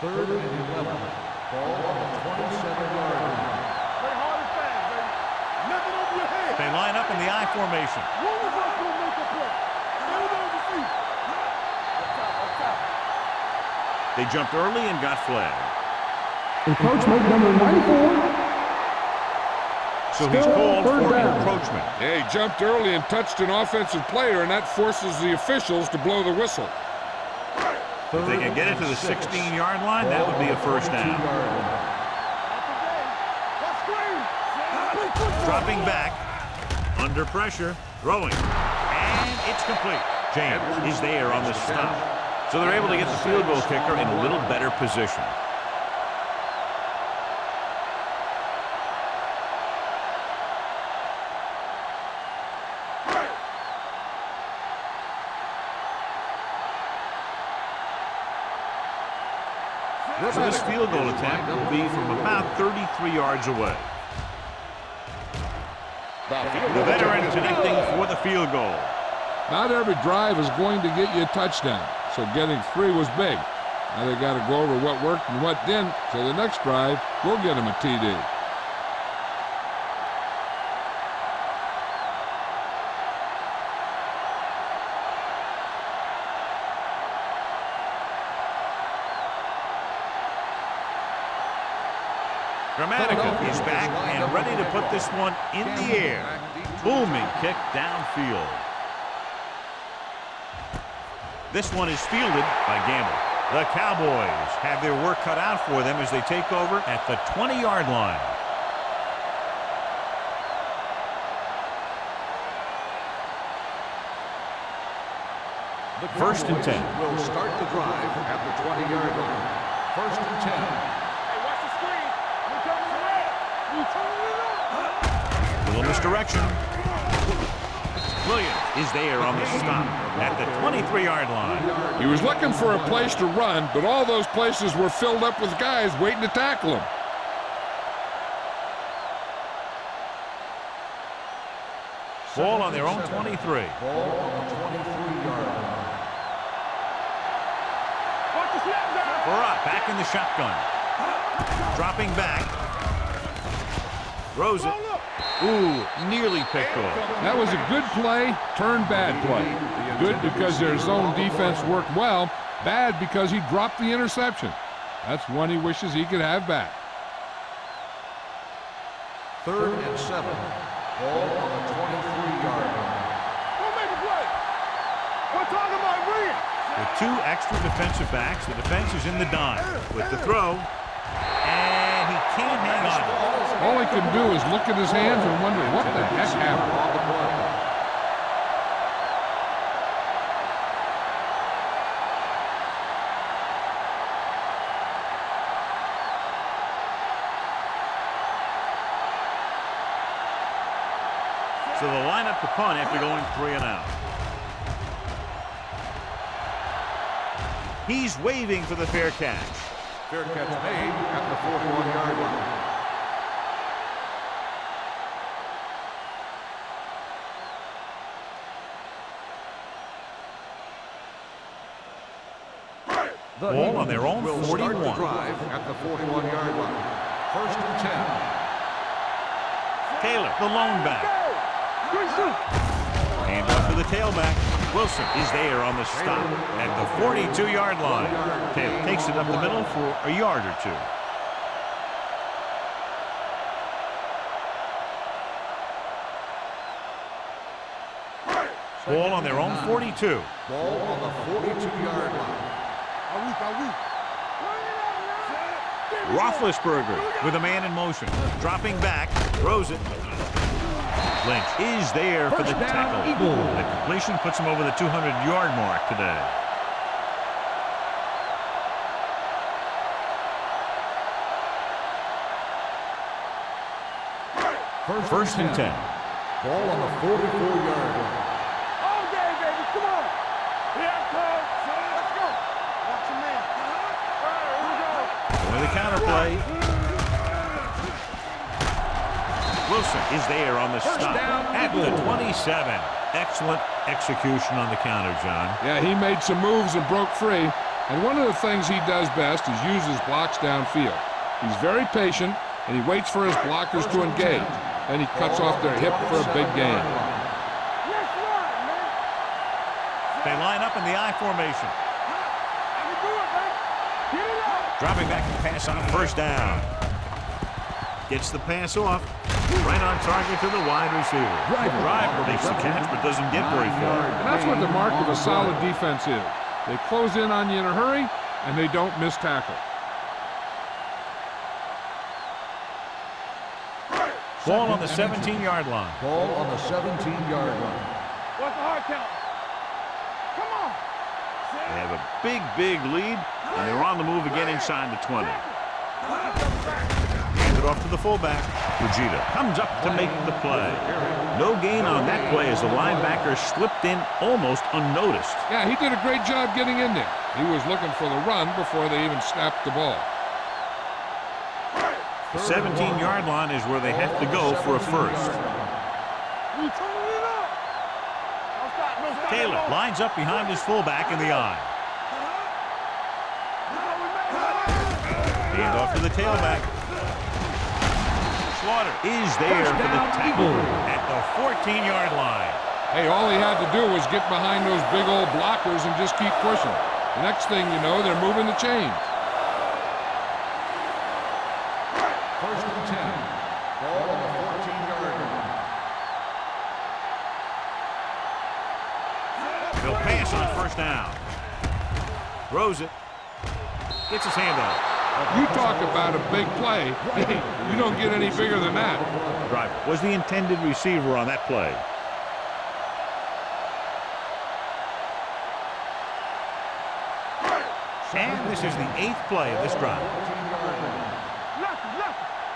Third and 11. Ball on the 27-yard line. Play hard and fast, baby. Nothing over your head. They line up in the I formation. One of us will make a play. Get it on your feet. Up top. They jumped early and got flagged. Encroachment number 94. So he's called Third for down. encroachment. Yeah, he jumped early and touched an offensive player, and that forces the officials to blow the whistle. If they can get it to the 16-yard line, that would be a first down. Dropping back, under pressure, throwing, and it's complete. James is there on the stop. So they're able to get the field goal kicker in a little better position. So this field goal attempt will be from about 33 yards away. The veteran connecting for the field goal. Not every drive is going to get you a touchdown, so getting 3 was big. Now they got to go over what worked and what didn't, so the next drive will get him a TD. Gramatica is back and ready to put this one in the air. Booming kick downfield. This one is fielded by Gamble. The Cowboys have their work cut out for them as they take over at the 20-yard line. First and 10. Will start the drive at the 20-yard line. First and 10. Hey, watch the screen. You coming around. You turning it up. Little misdirection. Williams is there on the stop at the 23-yard line. He was looking for a place to run, but all those places were filled up with guys waiting to tackle him. Ball on their own 23. Ball on the 23-yard line. Watch the snap down. Barat back in the shotgun. Dropping back. Throws it. Ooh, nearly picked off. That was a good play, turned bad play. Good because their zone defense worked well, bad because he dropped the interception. That's one he wishes he could have back. Third and 7. Ball on the 23-yard line. Don't make a play. We're talking about Williams. With 2 extra defensive backs, the defense is in the dime. With the throw, and he can't hang on. All he can do is look at his hands and wonder what the heck happened. On the play. So they'll line up to punt after going 3 and out. He's waving for the fair catch. Fair catch made at the 41-yard line. Ball on their own will 41. start the drive at the 41-yard line. First and 10. Taylor, the lone back. Hand off to the tailback. Wilson is there on the stop at the 42-yard line. Taylor takes it up the middle for a yard or 2. Ball on their own 42. Ball on the 42-yard line. Roethlisberger with a man in motion. Dropping back, throws it. Lynch is there for the First down, tackle. Eagles. The completion puts him over the 200-yard mark today. First and 10. Ball on the 44-yard line. All day, baby. Come on. Here it comes. Let's go. Watch your man. All right, here we go. With the counter play. Wilson is there on the First stop down, at the Eagles. 27. Excellent execution on the counter, John. Yeah, he made some moves and broke free. And one of the things he does best is use his blocks downfield. He's very patient, and he waits for his blockers to engage. Then he cuts off their hip for a big gain. Let's run, man. They line up in the I formation. Let me do it, man. Get it up. Dropping back to pass on first down. Gets the pass off. Right on target to the wide receiver. Driver makes the catch but doesn't get very far. And that's what the mark of a solid defense is. They close in on you in a hurry, and they don't miss tackle. Ball on the 17-yard line. Ball on the 17-yard line. What's the hard count? Come on. They have a big lead, and they're on the move again inside the 20. Hand it off to the fullback. Fujita comes up to make the play. No gain on that play as the linebacker slipped in almost unnoticed. Yeah, he did a great job getting in there. He was looking for the run before they even snapped the ball. The 17-yard line is where they have to go for a first. We turning it up. No stop, no stop. Taylor lines up behind his fullback in the eye. Hand off to the tailback. Slaughter is there for the tackle at the 14-yard line. Hey, all he had to do was get behind those big old blockers and just keep pushing. The next thing you know, they're moving the chains. First and 10. Ball on the 14-yard line. He'll pass on first down. Throws it. Gets his hand up. You talk about a big play. Hey, you don't get any bigger than that. Driver was the intended receiver on that play. And this is the 8th play of this drive. Left.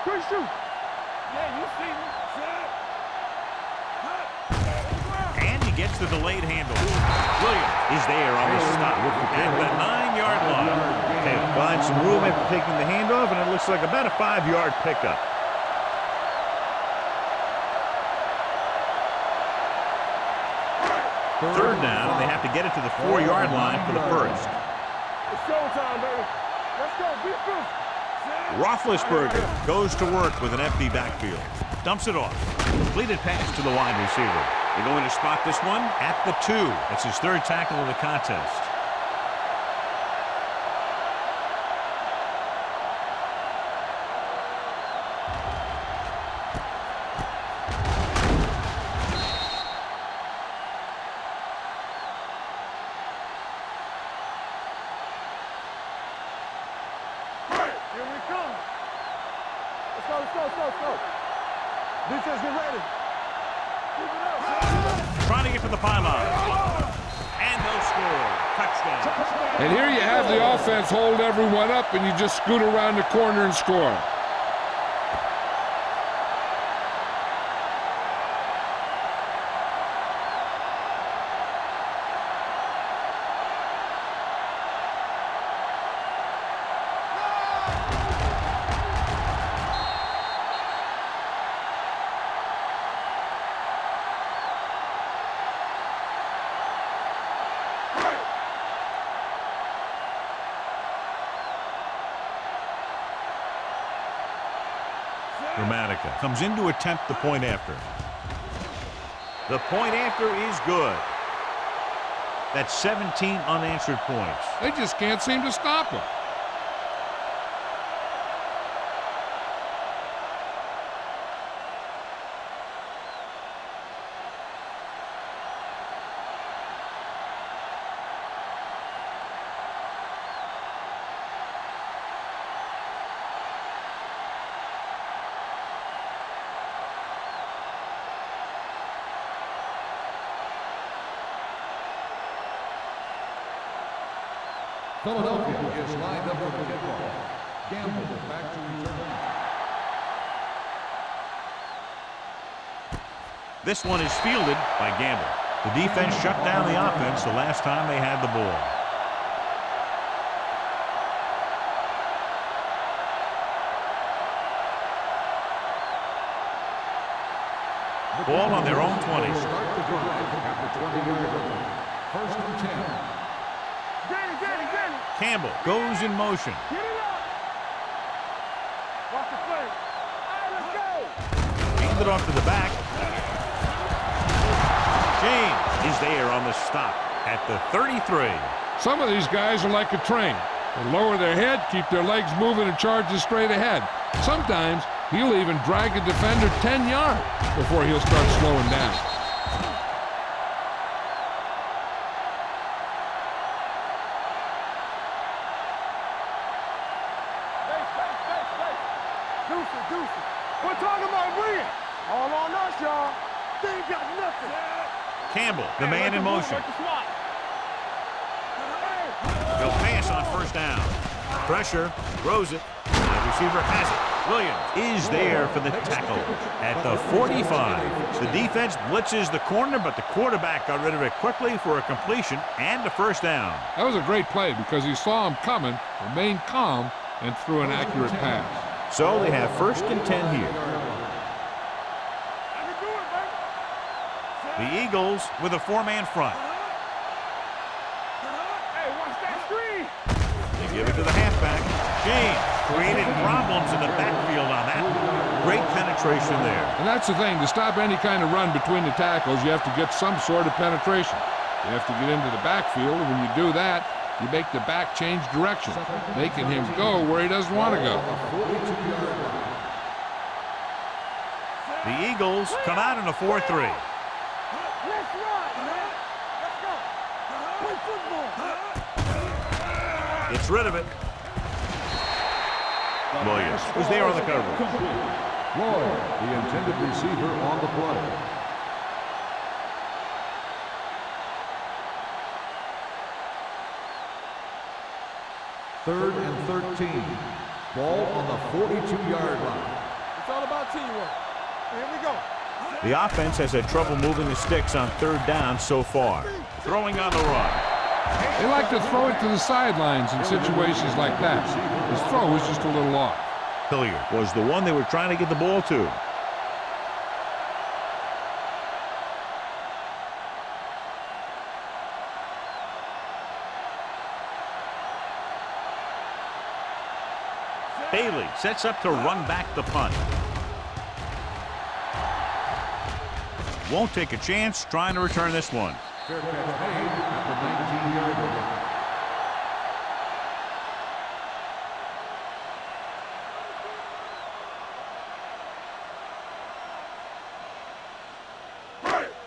Good shoot. Yeah, you see me. And he gets the delayed handle. Williams is there on the stop at the 9-yard line. Taylor finds some room after taking the handoff, and it looks like about a 5-yard pickup. Third down, and they have to get it to the 4-yard line for the first. It's showtime, baby. Let's go. Be fierce. Roethlisberger goes to work with an empty backfield. Dumps it off. Completed pass to the wide receiver. They're going to spot this one at the 2. That's his 3rd tackle of the contest. Here we come. Let's go. Defense, get ready. Keep it up. Trying to get to the pylon. And they'll score. Touchdown. And here you have the offense hold everyone up, and you just scoot around the corner and score. Gramatica comes in to attempt the point after. The point after is good. That's 17 unanswered points. They just can't seem to stop him. Philadelphia is lined up for the kickoff. Gamble back to return. This one is fielded by Gamble. The defense shut down the offense the last time they had the ball. Ball on their own 20. Start the drive at the 20-yard line. First and 10. Danny. Campbell goes in motion. Get it up. Watch the play. All right, let's go. Handed off to the back. James is there on the stop at the 33. Some of these guys are like a train. They lower their head, keep their legs moving, and charges straight ahead. Sometimes he'll even drag a defender 10 yards before he'll start slowing down. Deuce. We're talking about win. All on us, y'all. They ain't got nothing. Campbell, the man in motion. He'll pass on first down. Pressure, throws it. The receiver has it. Williams is there for the tackle at the 45. The defense blitzes the corner, but the quarterback got rid of it quickly for a completion and a first down. That was a great play because he saw him coming, remained calm, and threw an accurate pass. So they have first and 10 here. The Eagles with a four-man front. Hey, watch that screen. They give it to the halfback. James created problems in the backfield on that. Great penetration there. And that's the thing. To stop any kind of run between the tackles, you have to get some sort of penetration. You have to get into the backfield, and when you do that, you make the back change direction, making him go where he doesn't want to go. The Eagles come out in a 4-3. Let's run, man. Let's go. Play football. Gets rid of it. Williams was there on the coverage. Lloyd, the intended receiver, on the play. Third and 13. Ball on the 42-yard line. It's all about teamwork. Here we go. The offense has had trouble moving the sticks on third down so far. Throwing on the run. They like to throw it to the sidelines in situations like that. His throw was just a little off. Hilliard was the one they were trying to get the ball to. Bailey sets up to run back the punt. Won't take a chance trying to return this one. Fair catch made at the 19-yard line.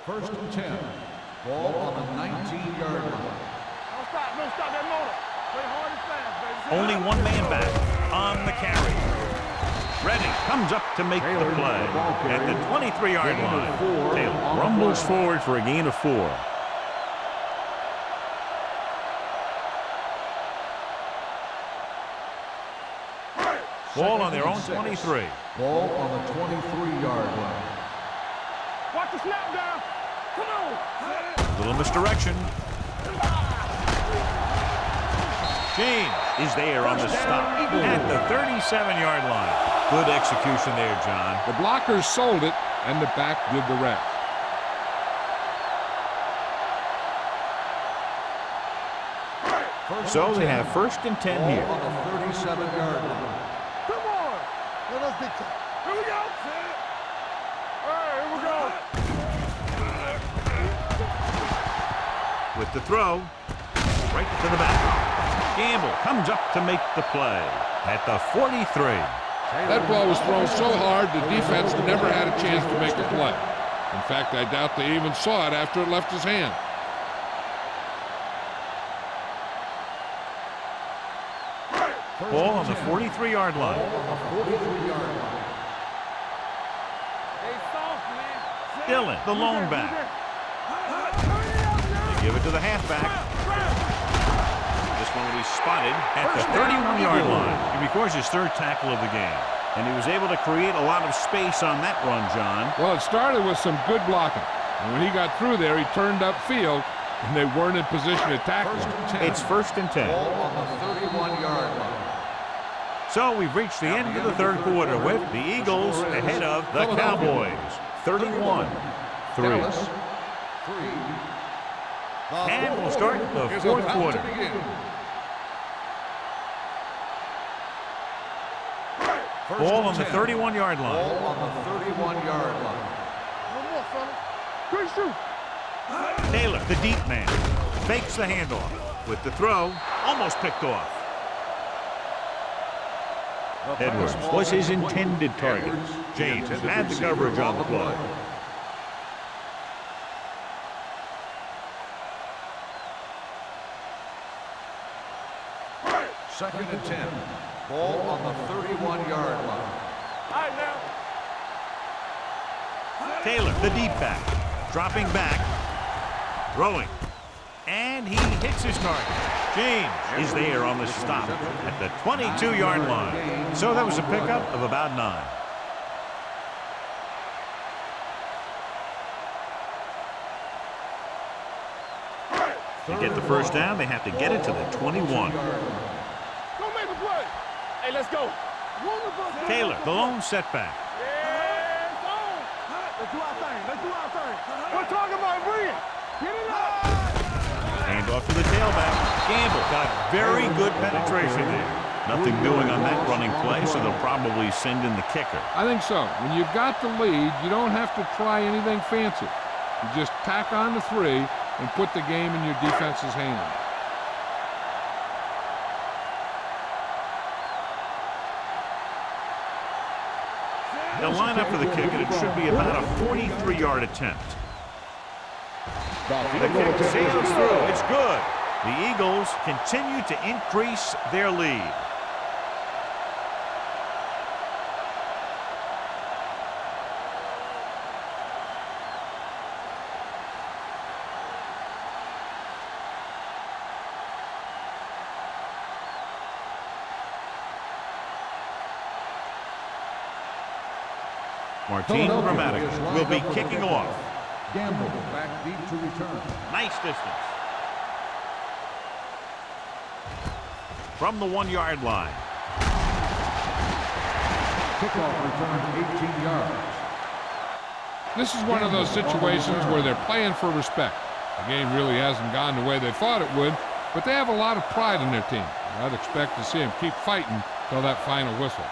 First and 10. Ball on the 19-yard line. Don't stop that motor. Play hard and fast, baby. Only one man back on the carry. Redding comes up to make the play at the 23-yard line. Taylor rumbles forward for a gain of 4. Ball on their own 23. Ball on the 23-yard line. Watch the snap down. Come on. Little misdirection. James is there on the stop at the 37-yard line. Good execution there, John. The blockers sold it, and the back did the rest. So they have first and 10 Ball here. on the 37-yard line. Come on. Let's big time. Here we go. All right, here we go. With the throw, right to the back. Gamble comes up to make the play at the 43. That ball was thrown so hard, the defense never had a chance to make a play. In fact, I doubt they even saw it after it left his hand. Ball on the 43-yard line. Hey, soft, man. Dillon, the lone back. They give it to the halfback. This one will be spotted at the 31-yard line. He records his third tackle of the game. And he was able to create a lot of space on that run, John. Well, it started with some good blocking. And when he got through there, he turned upfield, and they weren't in position to tackle him. It's 1st and 10. Ball on the 31-yard line. So we've reached the end of the third quarter with the Eagles ahead of the Cowboys. 31-3. Dallas, 3. And we'll start the fourth quarter. Ball on the 31-yard line. Ball on the 31-yard line. One more, fella. Great shoot. Taylor, the deep man, fakes the handoff. With the throw, almost picked off. Edwards was his intended target. James had the coverage on the play. Second and 10. Ball on the 31-yard line. All right, now. Taylor, the deep back, dropping back, throwing, and he hits his target. James is there on the stop at the 22-yard line. So that was a pickup of about 9. To get the first down, they have to get it to the 21. Go make the play. Hey, let's go. Taylor, the lone setback. Yeah, it's on. Let's do our thing. Let's do our thing. We're talking about bringing. Get it up. Hand off to the tailback. Gamble got very good penetration there. Nothing doing on that running play, so they'll probably send in the kicker. I think so. When you've got the lead, you don't have to try anything fancy. You just tack on the 3 and put the game in your defense's hands. They'll line up for the kick, and it should be about a 43-yard attempt. The kick sails through. It's good. The Eagles continue to increase their lead. Martin Gramatica will be kicking off. Gamble back deep to return. Nice distance. From the 1-yard line. Kickoff return 18 yards. This is one of those situations where they're playing for respect. The game really hasn't gone the way they thought it would, but they have a lot of pride in their team. I'd expect to see them keep fighting till that final whistle.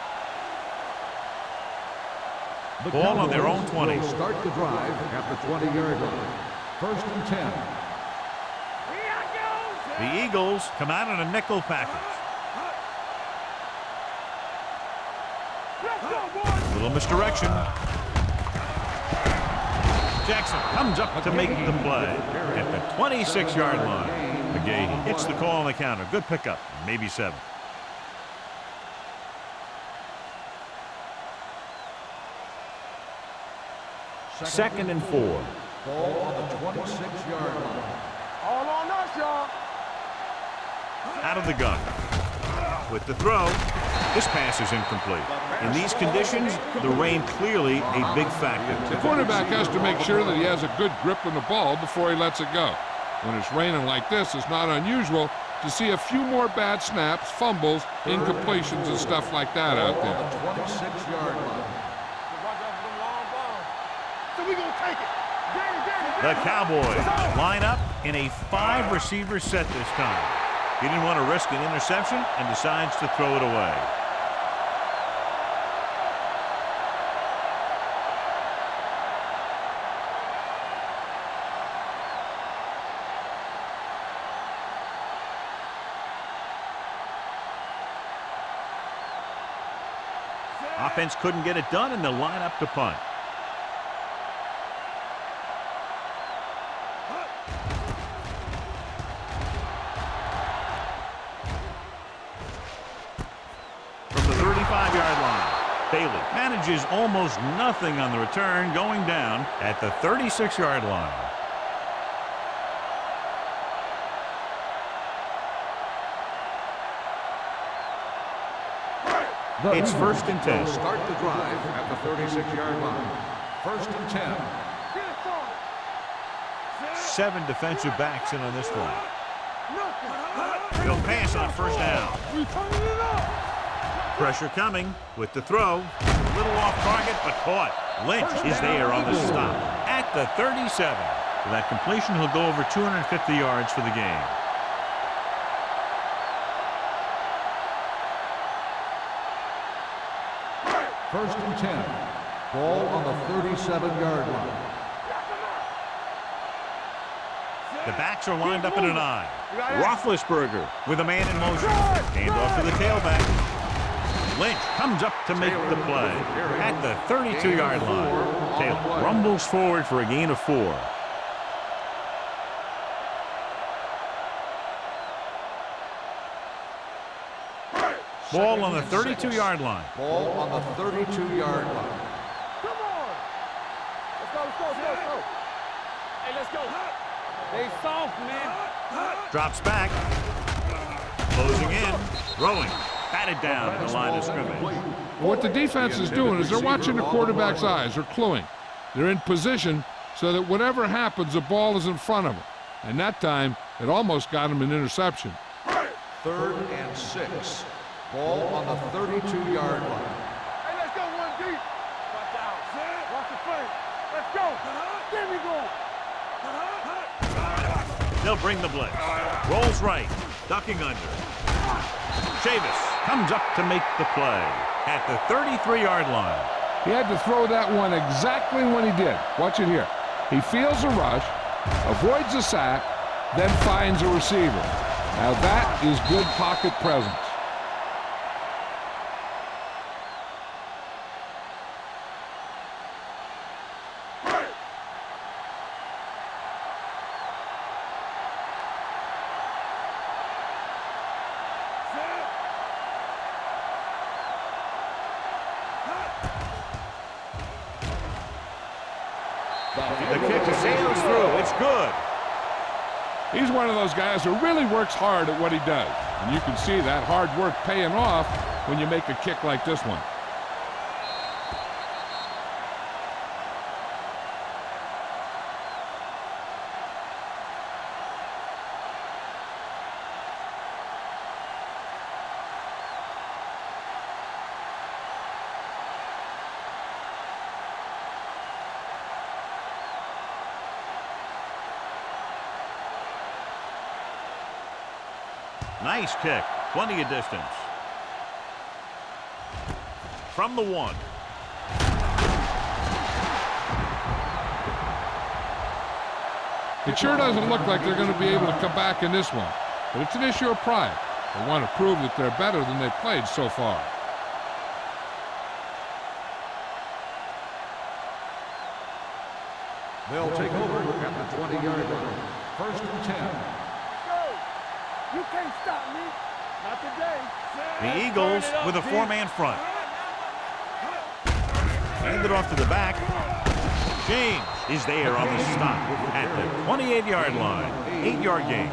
Ball on their own 20. Will start the drive at the 20-yard line. 1st and 10. The Eagles come out in a nickel package. Little misdirection. Jackson comes up to make the play at the 26-yard line. McGahee hits the call on the counter. Good pickup, maybe 7. Second and 4. Ball on the 26-yard line. All on us, y'all. Out of the gun. With the throw, this pass is incomplete. In these conditions, the rain clearly a big factor. The quarterback has to make sure that he has a good grip on the ball before he lets it go. When it's raining like this, it's not unusual to see a few more bad snaps, fumbles, incompletions, and stuff like that out there. On the 26-yard line. So we gonna take it. The Cowboys line up in a 5-receiver set this time. He didn't want to risk an interception and decides to throw it away. Offense couldn't get it done, and they'll line up to punt. From the 35-yard line, Bailey manages almost nothing on the return, going down at the 36-yard line. The It's Eagles 1st and 10. will start the drive at the 36-yard line. 1st and 10. Get it started. 7 defensive backs in on this one. He'll pass on 1st down. We turning it up. Pressure coming with the throw. A little off target, but caught. Lynch is there on the stop at the 37. With that completion, he'll go over 250 yards for the game. First and 10. Ball on the 37-yard line. The backs are lined up in an I. Roethlisberger with a man in motion. Hand off to the tailback. Lynch comes up to make the play at the 32-yard line. Taylor rumbles forward for a gain of 4. Ball on the 32-yard line. Ball on the 32-yard line. Come on. Let's go. Hey, let's go. They soft, man. Drops back. Closing in. Throwing. Batted down at the line of scrimmage. What the defense is doing is they're watching the quarterback's eyes. They're cluing. They're in position so that whatever happens, the ball is in front of them. And that time, it almost got him an interception. 3rd and 6. Ball on the 32-yard line. Hey, let's go one deep. Watch out. Watch the play. Let's go. Get me going. They'll bring the blitz. Rolls right. Ducking under. Chavis comes up to make the play at the 33-yard line. He had to throw that one exactly when he did. Watch it here. He feels a rush, avoids a sack, then finds a receiver. Now that is good pocket presence. The kick sails through. It's good. He's one of those guys who really works hard at what he does. And you can see that hard work paying off when you make a kick like this one. Nice kick. Plenty of distance. From the 1. It sure doesn't look like they're going to be able to come back in this one. But it's an issue of pride. They want to prove that they're better than they've played so far. They'll take over at the 20-yard line. 1st and 10. You can't stop me. Not today. The Eagles with a 4-man front. Hand it off to the back. James is there on the stop at the 28-yard line. 8-yard gain.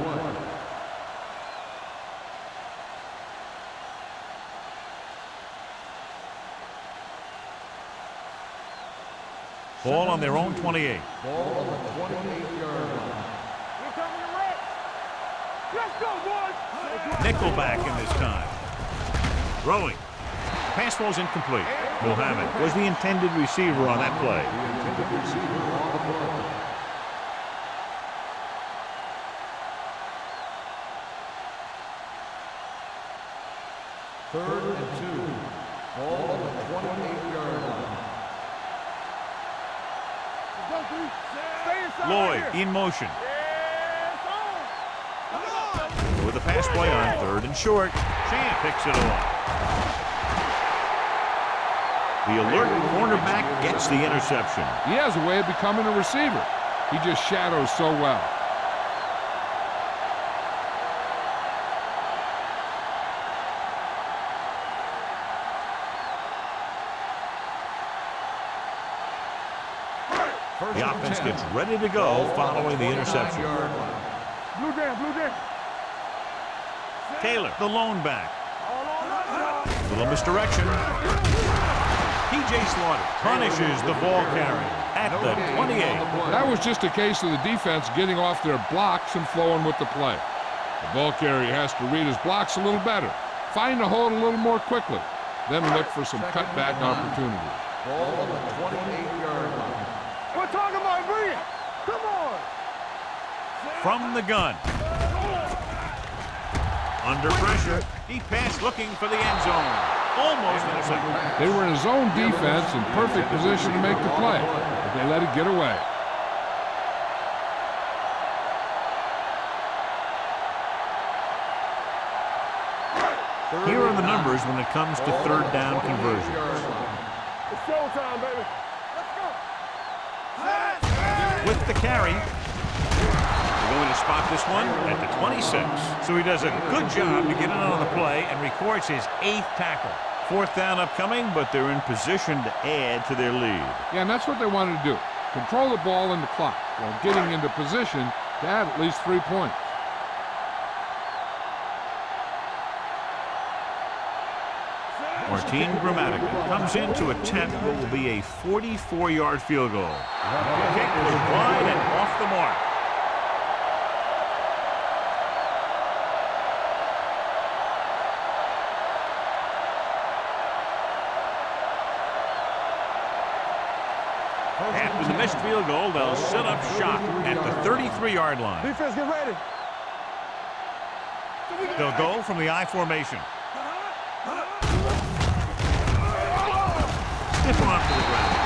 Ball on their own 28. Ball on the 28-yard line. We're coming to wreck. Let's go, boys. Nickelback in this time. Throwing. Pass falls incomplete. Mohammed was the intended receiver on that play. The intended receiver on the play. Third and 2. Ball on the 28-yard line. Go, dude. Stay inside Lloyd right here. in motion. Yes, on. Come on. With a pass play on 3rd and short. Chan picks it off. The alert cornerback gets the interception. He has a way of becoming a receiver. He just shadows so well. The offense gets ready to go following the interception. Blue jam, blue jam. Taylor, the lone back. All on up. Little misdirection. P.J. Slaughter punishes the ball carrier at the 28. That was just a case of the defense getting off their blocks and flowing with the play. The ball carrier has to read his blocks a little better, find the hold a little more quickly, then look for some cutback opportunities. Ball on the 28-yard line. We're talking about brilliant. Come on. From the gun. Under pressure, he passed looking for the end zone. Almost intercepted. They were in a zone defense in perfect position to make the play, but they let it get away. Here are the numbers when it comes to third down conversions. It's showtime, baby. Let's go. With the carry, we're going to spot this one at the 26. So he does a good job to get in on the play and records his 8th tackle. 4th down upcoming, but they're in position to add to their lead. Yeah, and that's what they wanted to do. Control the ball in the clock while getting into position to add at least 3 points. Martin Gramatica comes in to attempt what will be a 44-yard field goal. The kick was wide and off the mark. After the missed field goal, they'll set up shop at the 33-yard line. Defense, get ready. They'll go from the I formation. Stiff arm to the ground.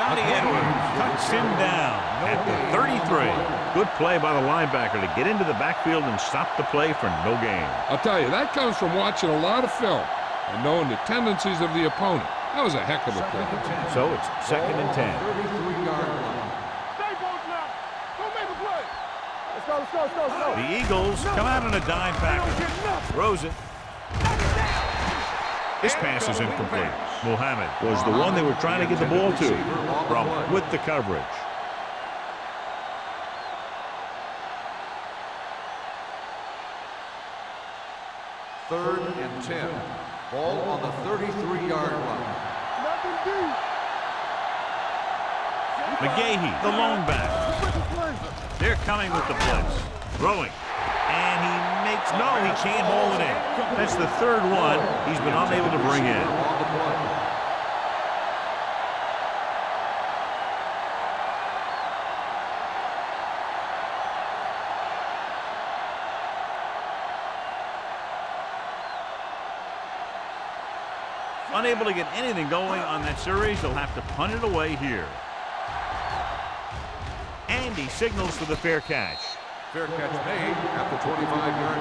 Donnie Edwards cuts him down at the 33. Good play by the linebacker to get into the backfield and stop the play for no gain. I'll tell you, that comes from watching a lot of film and knowing the tendencies of the opponent. That was a heck of a play. So it's 2nd and 10. 33-yard line. Stay both now. Don't make a play. Let's go, let's go, let's go, let's go. The Eagles come out on a dime package. Throws it. This pass is incomplete. Muhammad was the one they were trying to get the ball to from with the coverage. Third and 10. Ball on the 33-yard line. Nothing deep. McGahee, the lone back. They're coming with the blitz. Throwing. And he makes, no, he can't hold it in. That's the 3rd one he's been unable to bring in. On the play. Unable to get anything going on that series, they'll have to punt it away here. And he signals for the fair catch. Fair catch made at the 25-yard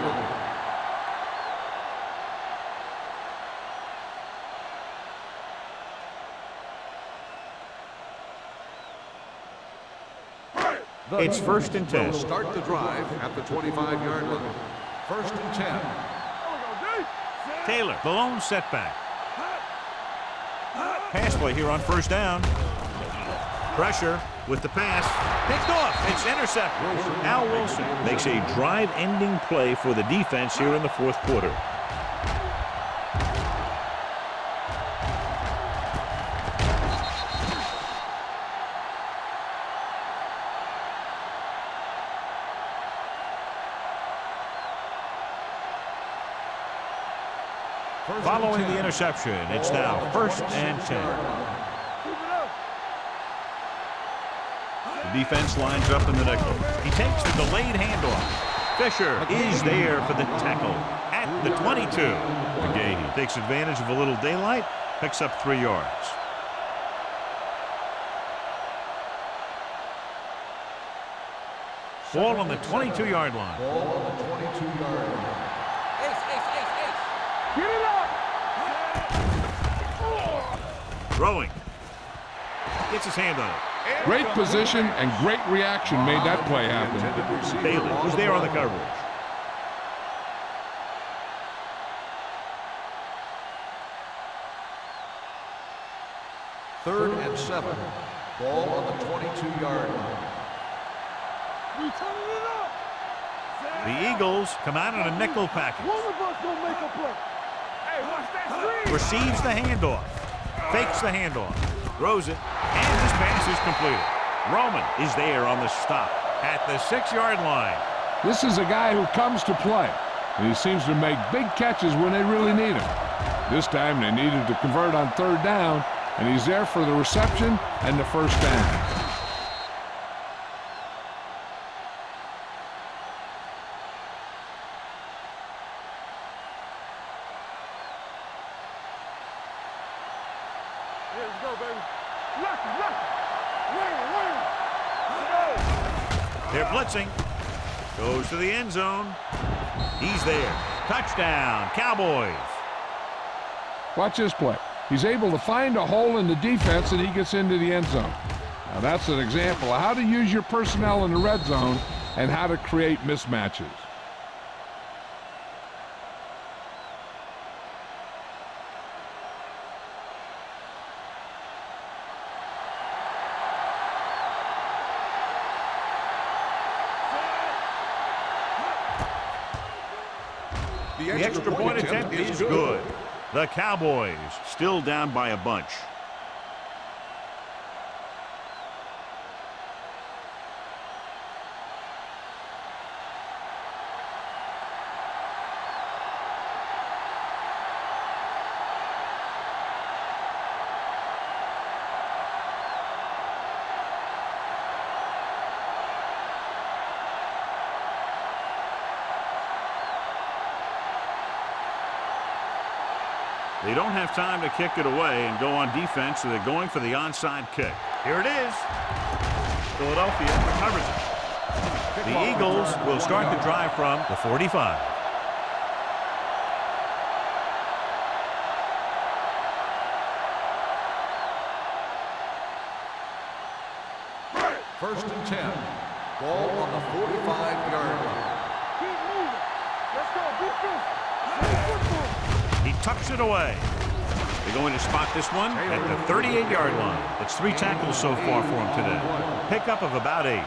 line. It's 1st and 10. Will start the drive at the 25-yard line. 1st and 10. Taylor, the lone setback. Pass play here on 1st down. Pressure with the pass. Picked off. It's intercepted. Al Wilson makes a drive-ending play for the defense here in the 4th quarter. Following the interception, it's now 1st and 10. The defense lines up in the nickel. He takes the delayed handoff. Fisher is there for the tackle at the 22. McGahee takes advantage of a little daylight, picks up 3 yards. Ball on the 22-yard line. Ball on the 22-yard line. Get it up. Throwing. Gets his hand on it. Great position and great reaction made that play happen. Bailey was there on the coverage. Third and 7. Ball on the 22-yard line. We turning it up. The Eagles come out in a nickel package. One of us gonna make a play. Hey, watch that screen. Receives the handoff. Fakes the handoff. Throws it. And this pass is completed. Roman is there on the stop at the 6-yard line. This is a guy who comes to play, and he seems to make big catches when they really need him. This time they needed to convert on 3rd down, and he's there for the reception and the first down. Let's go, baby. Lucky. Win. They're blitzing. Goes to the end zone. He's there. Touchdown, Cowboys. Watch this play. He's able to find a hole in the defense, and he gets into the end zone. Now, that's an example of how to use your personnel in the red zone and how to create mismatches. The extra point attempt is good. The Cowboys still down by a bunch. They don't have time to kick it away and go on defense, so they're going for the onside kick. Here it is. Philadelphia recovers it. The Eagles will start the drive from the 45. First and 10. Ball on the 45-yard line. Keep moving. Let's go. Be football. He tucks it away. They're going to spot this one at the 38-yard line. That's 3 tackles so far for him today. Pickup of about 8.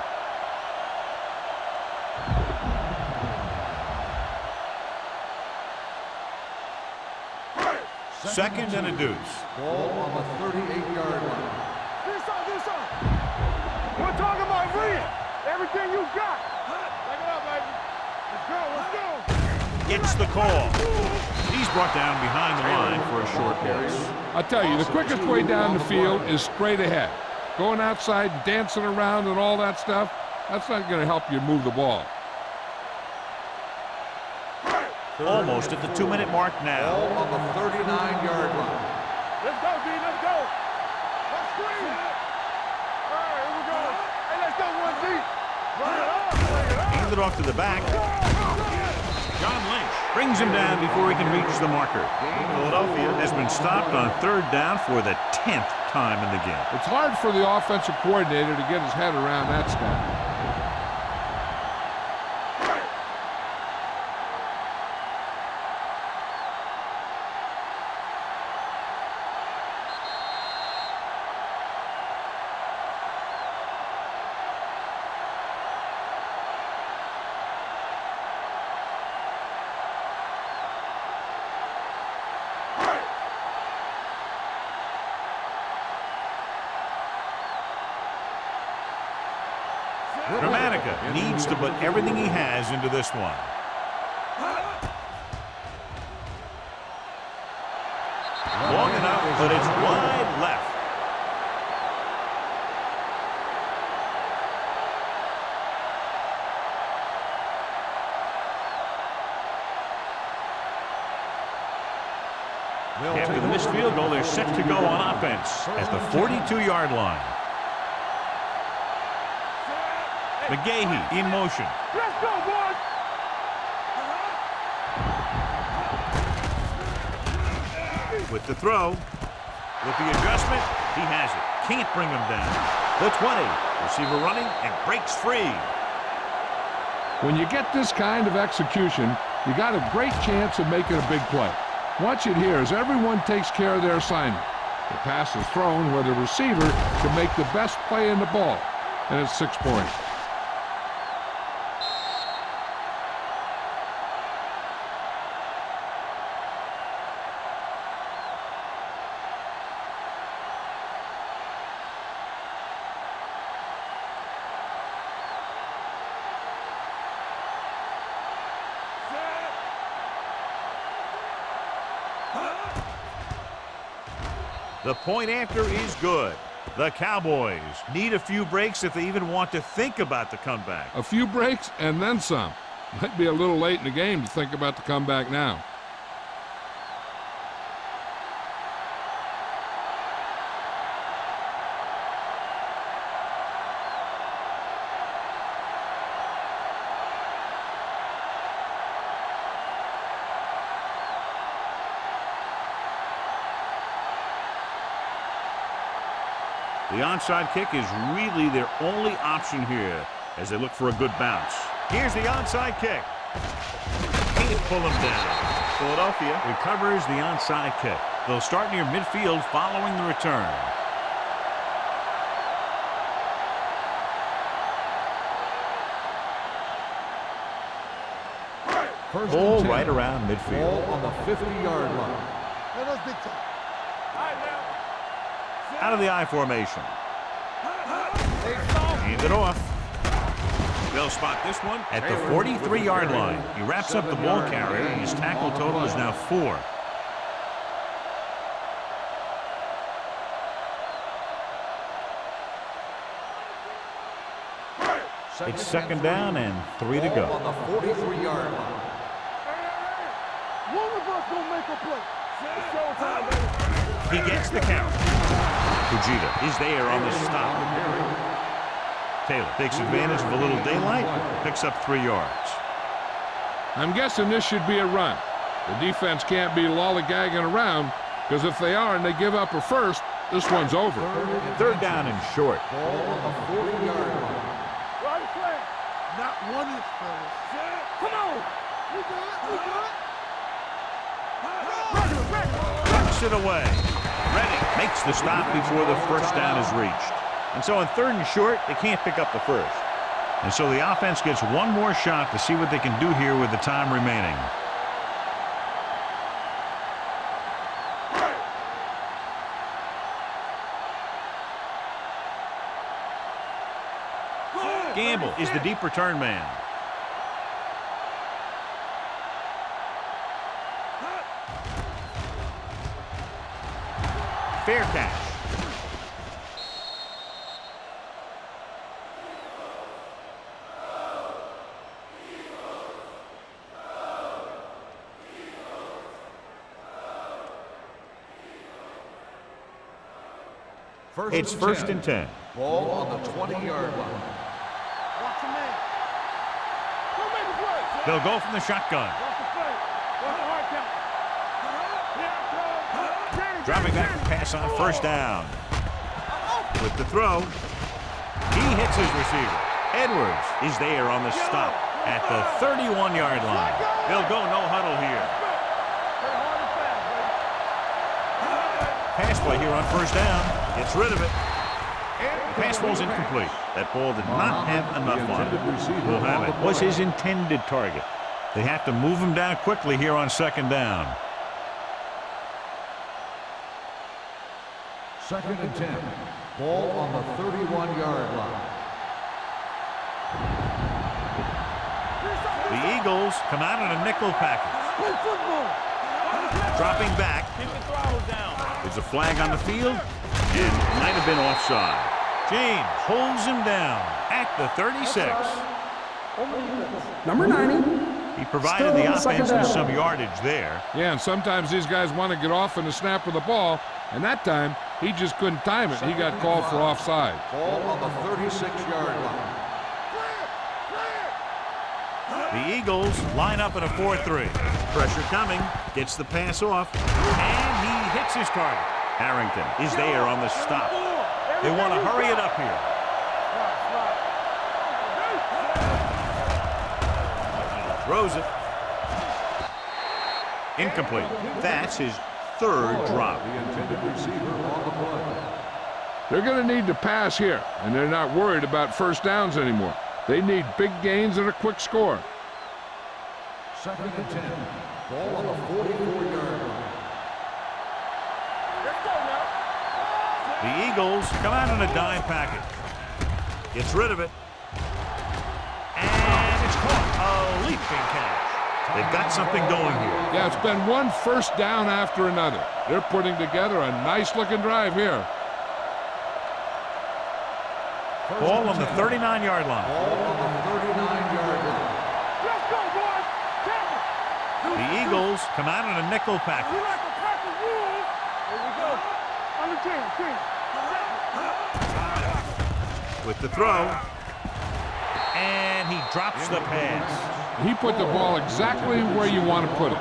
Second and a deuce. Ball on the 38-yard line. This on. We're talking about reading. Everything you got. Take it up, baby. Let's go. Gets the call. He's brought down behind the line for a short pass. I'll tell you, the quickest way down the field is straight ahead. Going outside, dancing around and all that stuff, that's not going to help you move the ball. Almost at the 2-minute mark now. Ball on the 39-yard line. Let's go, D. Let's go. Let's screen. All right, here we go. Hey, let's go, 1 deep. Bring it up. Hand it off to the back. John Lynch brings him down before he can reach the marker. Philadelphia has been stopped on 3rd down for the 10th time in the game. It's hard for the offensive coordinator to get his head around that stat. Dramatica needs to put everything he has into this one. Long enough, but it's wide left. After the missed field goal, they're set to go on offense at the 42-yard line. McGahee in motion. Let's go, boys. With the throw. With the adjustment, he has it. Can't bring him down. The 20. Receiver running and breaks free. When you get this kind of execution, you got a great chance of making a big play. Watch it here as everyone takes care of their assignment. The pass is thrown where the receiver can make the best play in the ball, and it's 6 points. The point after is good. The Cowboys need a few breaks if they even want to think about the comeback. A few breaks and then some. Might be a little late in the game to think about the comeback now. The onside kick is really their only option here as they look for a good bounce. Here's the onside kick. Can't pull him down. Philadelphia recovers the onside kick. They'll start near midfield following the return. Ball right around midfield. Ball on the 50-yard line. Out of the I formation. Hand it off. They'll spot this one at the 43-yard line. He wraps up the ball carrier, and his tackle total is now 4. It's second down and 3 to go. On the 43-yard line. One of us gonna make a play. It's showtime, baby. He gets the count. Fujita is there on the stop. Taylor takes advantage of a little daylight, picks up 3 yards. I'm guessing this should be a run. The defense can't be lollygagging around, because if they are and they give up a first, this one's over. Third down and short. Ball on the 40-yard line. Right flag. Not one inch, fellas. Come on. We good. Puts it away. Redding makes the stop before the first down is reached. And so on third and short, they can't pick up the first. And so the offense gets one more shot to see what they can do here with the time remaining. Gamble is the deep return man. Fair catch. It's first and 10. Ball on the 20-yard line. Watch him in. Don't make a play. They'll go from the shotgun. Watch the play. Watch the hard count. Here it comes. Dropping back to pass on first down. With the throw, he hits his receiver. Edwards is there on the stop at the 31-yard line. They'll go no huddle here. Pass play here on first down. Gets rid of it. The pass ball's incomplete. That ball did not have enough on it. Muhammad was his intended target. They have to move him down quickly here on second down. Second and 10. Ball on the 31-yard line. The Eagles come out in a nickel package. Play football. Dropping back. There's a flag on the field, and might have been offside. James holds him down at the 36. Number 90. He provided Still the second offense with down. some yardage there. Yeah, and sometimes these guys want to get off in the snap of the ball, and that time he just couldn't time it. He got called for offside. Ball on the 36-yard line. The Eagles line up in a 4-3. Pressure coming, gets the pass off, and he hits his target. Harrington is there on the stop. They want to hurry it up here. Throws it. Incomplete. That's his third drop. The intended receiver on the play. They're going to need to pass here, and they're not worried about first downs anymore. They need big gains and a quick score. Second and 10. Ball on the 44-yard line. The Eagles come out in a dime package. Gets rid of it. And it's caught. A leaping catch. They've got something going here. Yeah, it's been one first down after another. They're putting together a nice-looking drive here. Ball on the 39-yard line. Ball on the 39-yard line. Let's go, boys. Tackle. The Eagles come out in a nickel We package. like to practice rules. Here we go. On the 10. With the throw. And he drops the pass. He put the ball exactly where you want to put it.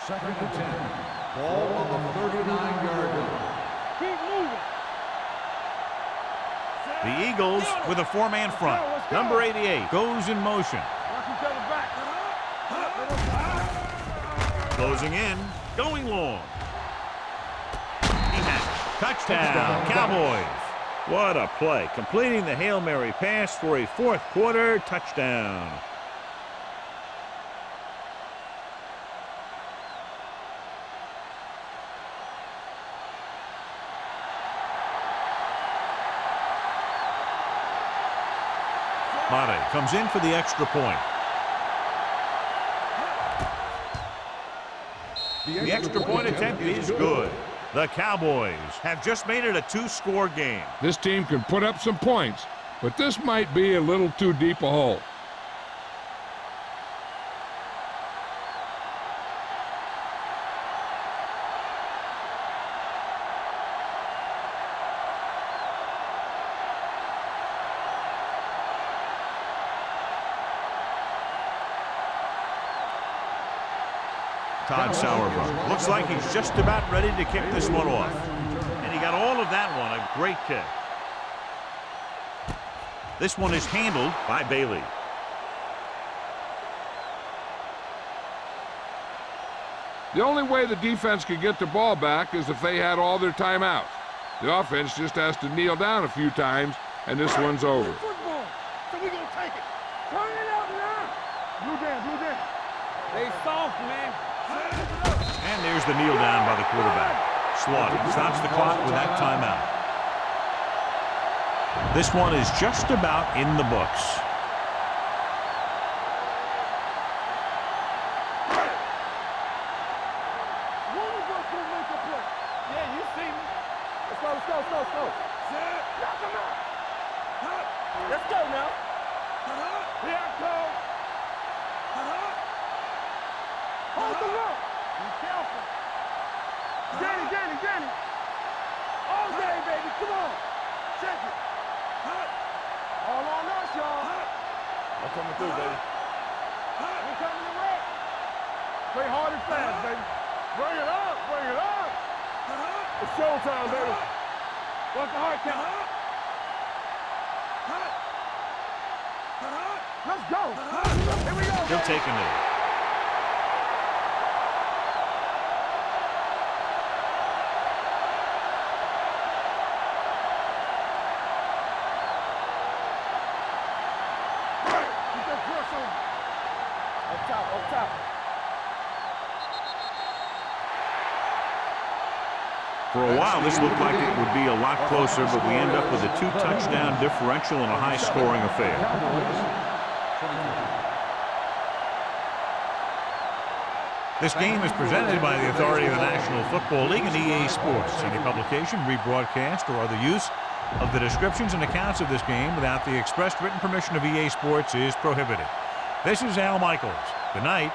Second and 10. Ball on the 39-yard line. Keep moving. The Eagles with a four-man front. Number 88 goes in motion. Watch each other back. Closing in. Going long. He has it. Touchdown, Cowboys. What a play. Completing the Hail Mary pass for a fourth quarter touchdown. Mate comes in for the extra point. The extra point attempt is good. The Cowboys have just made it a two-score game. This team can put up some points, but this might be a little too deep a hole. Todd Sauerbrunn looks like he's just about ready to kick this one off. And he got all of that one, a great kick. This one is handled by Bailey. The only way the defense could get the ball back is if they had all their timeouts. The offense just has to kneel down a few times, and this one's over. Football. So we're going to take it. Turn it out now. Blue down. They soft, man. And there's the kneel down by the quarterback. Slaughter stops the clock with that timeout. This one is just about in the books. One of us will make a play. Yeah, you see me. Let's go. Knock him out. Let's go now. Here I come. Hold the rope. Be careful. Danny. All day, baby. Come on. Check it. All on us, y'all. I'm coming through, baby. We're coming to work. Play hard and fast, baby. Bring it up. It's showtime, baby. What's the hard count? Let's go. Here we go. He'll take a knee. Keep that press on. Up top. For a while, this looked like it would be a lot closer, but we end up with a two-touchdown differential and a high-scoring affair. This game is presented by the authority of the National Football League and EA Sports. Any publication, rebroadcast, or other use of the descriptions and accounts of this game without the expressed written permission of EA Sports is prohibited. This is Al Michaels. Good night.